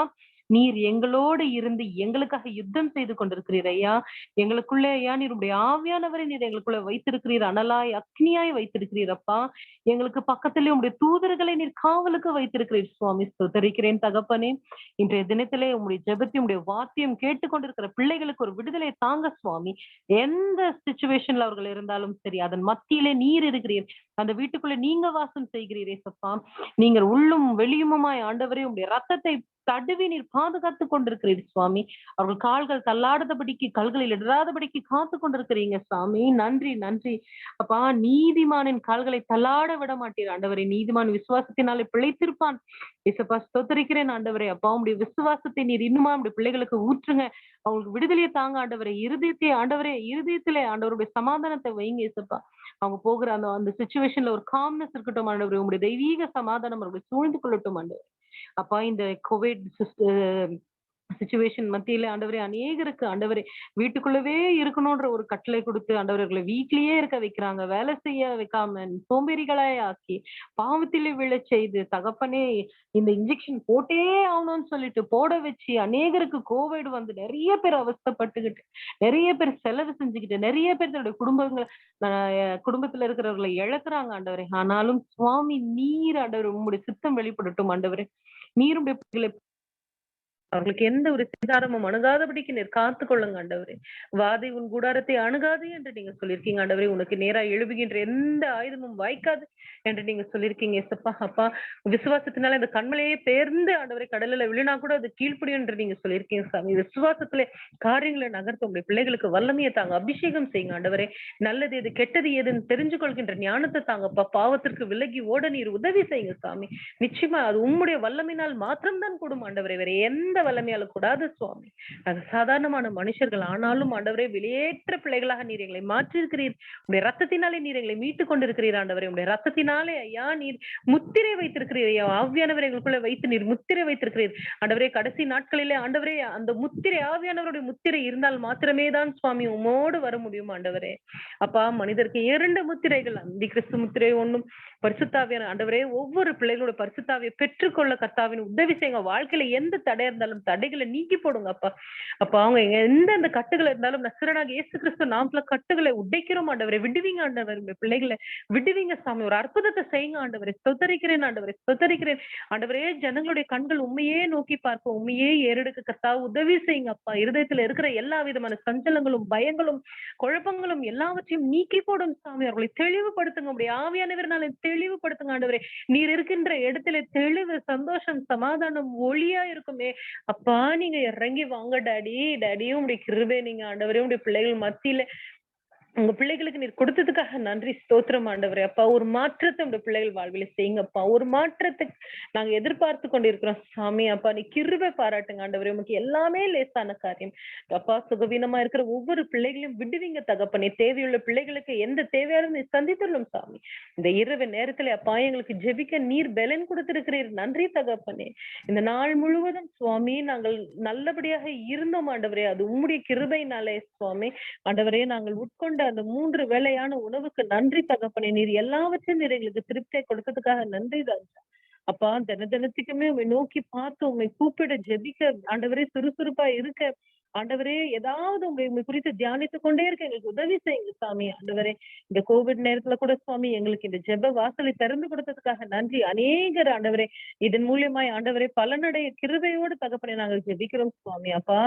நீர் எங்களோடு இருந்து எங்களுக்காக யுத்தம் செய்து கொண்டிருக்கிறீர் ஐயா. எங்களுக்குள்ளே ஐயா நீர் உடைய ஆவியானவரை நீர் எங்களுக்குள்ள வைத்திருக்கிறீர். அனலாய் அக்னியாய் வைத்திருக்கிறீர் அப்பா. எங்களுக்கு பக்கத்திலே உடைய தூதர்களை நீர் காவலுக்கு வைத்திருக்கிறீர் சுவாமி. ஸ்தோத்திரிக்கிறேன் தகப்பனே. இன்றைய தினத்திலே உங்களுடைய ஜெபத்தையும் உடைய வார்த்தையும் கேட்டுக்கொண்டிருக்கிற பிள்ளைகளுக்கு ஒரு விடுதலை தாங்க சுவாமி. எந்த சிச்சுவேஷன்ல அவர்கள் இருந்தாலும் சரி அதன் மத்தியிலே நீர் இருக்கிறீர். அந்த வீட்டுக்குள்ள நீங்க வாசம் செய்கிறீரே சப்பா. நீங்கள் உள்ளும் வெளியுமாய் ஆண்டவரே உடைய ரத்தத்தை தடுவி நீர் பாதுகாத்து கொண்டிருக்கிறீர் சுவாமி. அவர்கள் கால்கள் தள்ளாடாதபடிக்கு கல்களில் இடராதபடிக்கு காத்து கொண்டிருக்கிறீங்க சுவாமி. நன்றி நன்றி அப்பா. நீதிமானின் கால்களை தள்ளாட விட மாட்டீர் ஆண்டவரே. நீதிமான் விசுவாசத்தினாலே பிழைத்திருப்பான். இசப்பா, ஸ்தோத்திரிக்கிறேன் ஆண்டவரே. அப்பா, உடைய விசுவாசத்தை நீர் இன்னுமா உடைய பிள்ளைகளுக்கு ஊற்றுங்க. அவங்களுக்கு விடுதலையை தாங்க ஆண்டவரே. இருதயத்தை ஆண்டவரே இருதயத்திலே ஆண்டவருடைய சமாதானத்தை வைங்க இசப்பா. அவங்க போகிற அந்த சிச்சுவேஷன்ல ஒரு காம்னஸ் இருக்கட்டும் ஆண்டவரே. உங்களுடைய தெய்வீக சமாதானம் அவர்களை சூழ்ந்து கொள்ளட்டும் ஆண்டவரே. அப்பா, இந்த கோவிட் சிச்சுவேஷன் மத்தியில ஆண்டவரே அநேகருக்கு ஆண்டவரே வீட்டுக்குள்ளவே இருக்கணும்ன்ற ஒரு கட்டளை கொடுத்து ஆண்டவர்களை வீட்லயே இருக்க வைக்கிறாங்க. வேலை செய்ய வைக்காம சோம்பேறிகளாய் ஆக்கி பாவத்திலே விழச் செய்து தகப்பனே இந்த இன்ஜெக்ஷன் போட்டே ஆகணும்னு சொல்லிட்டு போட வச்சு அநேகருக்கு கோவிட் வந்து நிறைய பேர் அவஸ்தைப்பட்டுக்கிட்டு நிறைய பேர் செலவு செஞ்சுக்கிட்டு நிறைய பேர் தன்னுடைய குடும்பத்துல இருக்கிறவர்களை இழக்கிறாங்க ஆண்டவரே. ஆனாலும் சுவாமி நீர் ஆண்டவர் உங்களுடைய சித்தம் வெளிப்படட்டும் ஆண்டவரே. நீருடைய அவர்களுக்கு எந்த ஒரு சேதாரமும் அணுகாதபடிக்கு நீர் காத்து கொள்ளுங்க ஆண்டவரே. வாதை உன் கூடாரத்தை அணுகாது என்று நீங்க சொல்லியிருக்கீங்க ஆண்டவரே. உனக்கு நேரா எழுப்புகின்ற எந்த ஆயுதமும் வாய்க்காது என்று நீங்க சொல்லியிருக்கீங்க ஏசப்பா. அப்பா, விசுவாசத்தினால இந்த கண்மலையே பேர்ந்து ஆண்டவரே கடலில் விழுனா கூட அது கீழ்ப்படியும் என்று நீங்க சொல்லியிருக்கீங்க சாமி. விசுவாசத்துல காரியங்களை நகர்த்த உங்களுடைய பிள்ளைகளுக்கு வல்லமையை தாங்க, அபிஷேகம் செய்யுங்க ஆண்டவரே. நல்லது எது கெட்டது எதுன்னு தெரிஞ்சு கொள்கின்ற ஞானத்தை தாங்கப்பா. பாவத்திற்கு விலகி ஓட நீர் உதவி செய்யுங்க சாமி. நிச்சயமா அது உம்முடைய வல்லமையினால் மாத்திரம்தான் கூடும் ஆண்டவரே, வேற எந்த வல்லமையால கூடாது சுவாமி. நாங்க சாதாரணமான மனுஷர்கள், ஆனாலும் ஆண்டவரே வெளியேற்ற பிள்ளைகளாக நீர் எங்களை மாற்றிருக்கிறீர். உடைய ரத்தத்தினாலே நீர் எங்களை மீட்டுக் கொண்டிருக்கிறீர் ஆண்டவரே. உடைய ரத்தத்தினாலே ஐயா நீர் முத்திரை வைத்திருக்கிறீர் ஐயா. ஆவியானவர் எங்களுக்குள்ள வைத்து நீர் முத்திரை வைத்திருக்கிறீர் ஆண்டவரே. கடைசி நாட்களிலே ஆண்டவரே அந்த முத்திரை, ஆவியானவருடைய முத்திரை இருந்தால் மாத்திரமே தான் சுவாமி உம்மோடு வர முடியும் ஆண்டவரே. அப்பா, மனிதருக்கு 2 முத்திரைகள், அந்தி கிறிஸ்து முத்திரை ஒண்ணும், பரிசுத்தாவியான ஆண்டவரே. ஒவ்வொரு பிள்ளைகளோட பரிசுத்தாவியை பெற்றுக்கொள்ள கர்த்தாவின் உதவி செய்யுங்க. வாழ்க்கையில எந்த தடை இருந்தாலும் தடைகளை நீக்கி போடுங்க அப்பா. அப்ப அவங்க எந்தெந்த கட்டுகள் இருந்தாலும் நசரேயனாகிய இயேசு கிறிஸ்து நாமத்துல கட்டுகளை உடைக்கிறோம் ஆண்டவரே. விடுவீங்க ஆண்டவர், உங்க பிள்ளைகளை விடுவீங்க சாமி. ஒரு அற்புதத்தை செய்யுங்க ஆண்டவரே. ஸ்தோத்தரிக்கிறேன் ஆண்டவரே, ஸ்தோத்தரிக்கிறேன் ஆண்டவரே. ஜனங்களுடைய கண்கள் உண்மையே நோக்கி பார்க்க, உண்மையே ஏறெடுக்க கர்த்தாவே உதவி செய்யுங்க அப்பா. இருதயத்துல இருக்கிற எல்லா விதமான சஞ்சலங்களும், பயங்களும், குழப்பங்களும் எல்லாவற்றையும் நீக்கி போடும் சாமி. அவர்களை தெளிவுபடுத்துங்க. உடைய ஆவியானவர்னால தெளிவுபடுத்துங்க ஆண்டவரே. நீர் இருக்கின்ற இடத்துல தெளிவு, சந்தோஷம், சமாதானம் ஒளியா இருக்குமே அப்பா. நீங்க இறங்கி வாங்க டாடி. டாடியும் உடைய கிருபை நீங்க ஆண்டவரே உடைய பிள்ளைகள் மத்தியில உங்க பிள்ளைகளுக்கு நீர் கொடுத்ததுக்காக நன்றி, ஸ்தோத்திரம் ஆண்டவரே. அப்பா, ஒரு மாற்றத்தை உங்க பிள்ளைகள் வாழ்வில செய்யுங்கப்பா. ஒரு மாற்றத்துக்கு நாங்க எதிர்பார்த்து கொண்டிருக்கிறோம் சாமி. அப்பா, நீ கிருபை பாராட்டுங்க ஆண்டவரே. உமக்கு எல்லாமே லேசான காரியம் அப்பா. சுகவீனமா இருக்கிற ஒவ்வொரு பிள்ளைகளையும் விடுவீங்க தகப்பனே. தேவையுள்ள பிள்ளைகளுக்கு எந்த தேவையாலும் நீ சந்தித்துள்ளும் சாமி. இந்த இரவு நேரத்துல அப்பா எங்களுக்கு ஜெபிக்க நீர் பலன் கொடுத்திருக்கிறீர். நன்றி தகப்பனே. இந்த நாள் முழுவதும் சுவாமி நாங்கள் நல்லபடியாக இருந்தோம் ஆண்டவரே. அது உம்முடைய கிருபையினாலே சுவாமி. ஆண்டவரே, நாங்கள் உட்கொண்ட அந்த 3 வேளையான உணவுக்கு நன்றி தகப்பனே. நீர் எல்லாவற்றையும் நீர் எங்களுக்கு திருப்தியை கொடுத்ததுக்காக நன்றி ராஜா. அப்பா, தினத்துக்குமே உண்மை நோக்கி பார்த்து உண்மை கூப்பிட ஜெபிக்க ஆண்டவரே சுறுசுறுப்பா இருக்க ஆண்டவரே, ஏதாவது உண்மை குறித்து தியானித்துக் கொண்டே இருக்க எங்களுக்கு உதவி செய்யுங்க சாமி. ஆண்டவரே, இந்த கோவிட் நேரத்துல கூட சுவாமி எங்களுக்கு இந்த ஜெப வாசலை திறந்து கொடுத்ததுக்காக நன்றி. அநேகர் ஆண்டவரே இதன் மூலியமாய் ஆண்டவரே பலனடைய கிருபையோடு தகப்பனே நாங்கள் ஜெபிக்கிறோம் சுவாமி. அப்பா,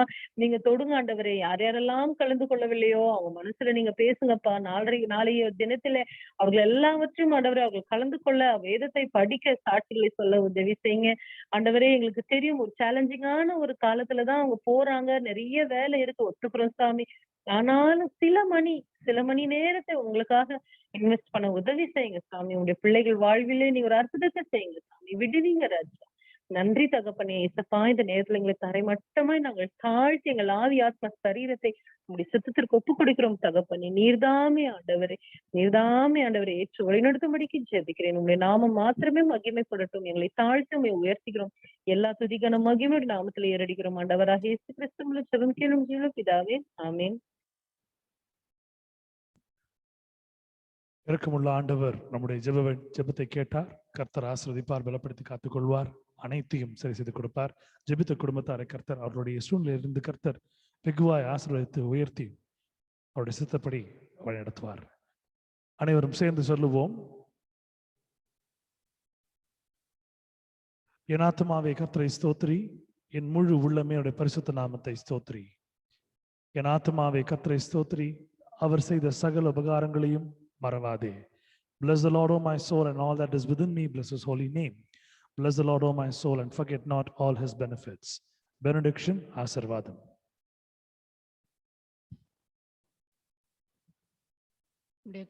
நீங்க தொடுங்க ஆண்டவரே. யார் யாரெல்லாம் கலந்து கொள்ளவில்லையோ அவங்க மனசுல நீங்க பேசுங்கப்பா. நாளைய தினத்துல அவர்கள் எல்லாவற்றையும் ஆண்டவரே அவர்கள் கலந்து கொள்ள, வேதத்தை படிக்க, சாட்சிகளை சொல்ல உதவி செய்யுங்க ஆண்டவரே. எங்களுக்கு தெரியும் ஒரு சேலஞ்சிங்கான ஒரு காலத்துலதான் அவங்க போறாங்க. நிறைய வேலை இருக்கு, ஒத்துக்கிறோம் சாமி. ஆனாலும் சில மணி நேரத்தை உங்களுக்காக இன்வெஸ்ட் பண்ண உதவி செய்யுங்க சாமி. உங்களுடைய பிள்ளைகள் வாழ்விலே நீ ஒரு அற்புதத்தை செய்யுங்க சாமி. விடுவீங்க ராஜா. நன்றி தகப்பனே. இசப்பா, இந்த நேரத்துல எங்களை தரைமட்டமாய் நாங்கள் தாழ்த்தி எங்கள் ஆவி ஆத்ம சரீரத்தை உங்களுடைய சித்தத்திற்கு ஒப்பு கொடுக்கிறோம் தகப்பனே. நீர்தாமே ஆண்டவரே, நீர்தாமே ஆண்டவரை ஏற்று வழிநடத்தும்படிக்கு ஜெபிக்கிறேன். உங்களுடைய நாமம் மாத்திரமே மகிமைப்படட்டும். எங்களை தாழ்த்தி உயர்த்திக்கிறோம். எல்லா துதிக்கான மகிமையோட நாமத்துல ஏறடிக்கிறோம் ஆண்டவராக இயேசு கிறிஸ்து செவம் கேளும் ஜீவ பிதாவே, ஆமேன். இரக்கமுள்ள ஆண்டவர் நம்முடைய ஜெபத்தை கேட்டார். கர்த்தர் ஆசீர்வதிப்பார், பலப்படுத்தி காத்துக்கொள்வார், அனைத்தையும் சரி செய்து கொடுப்பார். ஜெபித்த குடும்பத்தாரை கர்த்தர் அவருடைய சூழ்நிலையிலிருந்து கர்த்தர் வெகுவாய் ஆசீர்வதித்து உயர்த்தி அவருடைய சித்தப்படி வழிநடத்துவார். அனைவரும் சேர்ந்து சொல்லுவோம். என் ஆத்துமாவே கர்த்தரை ஸ்தோத்திரி, என் முழு உள்ளமே அவருடைய பரிசுத்த நாமத்தை ஸ்தோத்திரி. என் ஆத்துமாவே கர்த்தரை ஸ்தோத்திரி, அவர் செய்த சகல உபகாரங்களையும் மறவாதே. Bless the Lord, O my soul, and all that is within me, bless his holy name. Bless the Lord, O my soul, and forget not all his benefits. Benediction, ஆசீர்வாதம்.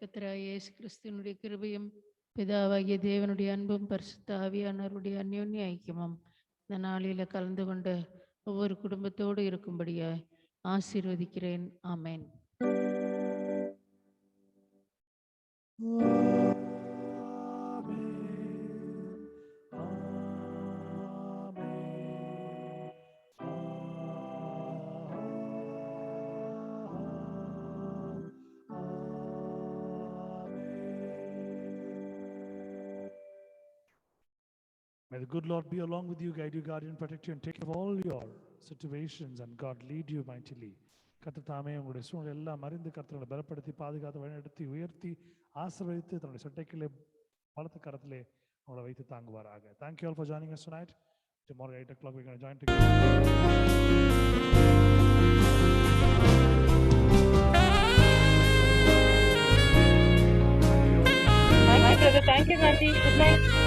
கர்த்தராகிய இயேசு கிறிஸ்துவினுடைய கிருபையும் பிதாவாகிய தேவனுடைய அன்பும் பரிசுத்த ஆவியானவருடைய அந்யோன்ய ஐக்கியமும் இந்த நாளில கலந்து கொண்ட ஒவ்வொரு குடும்பத்தோடு இருக்கும்படியாய் ஆசீர்வதிக்கிறேன். ஆமென். May the good Lord be along with you, guide you, guard you, and protect you, and take care of all your situations, and God lead you mightily. கர்த்தர் தாமே உங்களுடைய சூழ்நிலை எல்லாம் அறிந்து கர்த்தர்களை பலப்படுத்தி பாதுகாத்து வழிநடத்தி உயர்த்தி ஆசீர்வதித்து தன்னுடைய சட்டைக்கிலே பலத்த கரத்திலே அவங்களை வைத்து தாங்குவாராக. Thank you all for joining us tonight. tomorrow 8 o'clock we're going to join together. Thank you, brother. Thank you, Gandhi. Good night.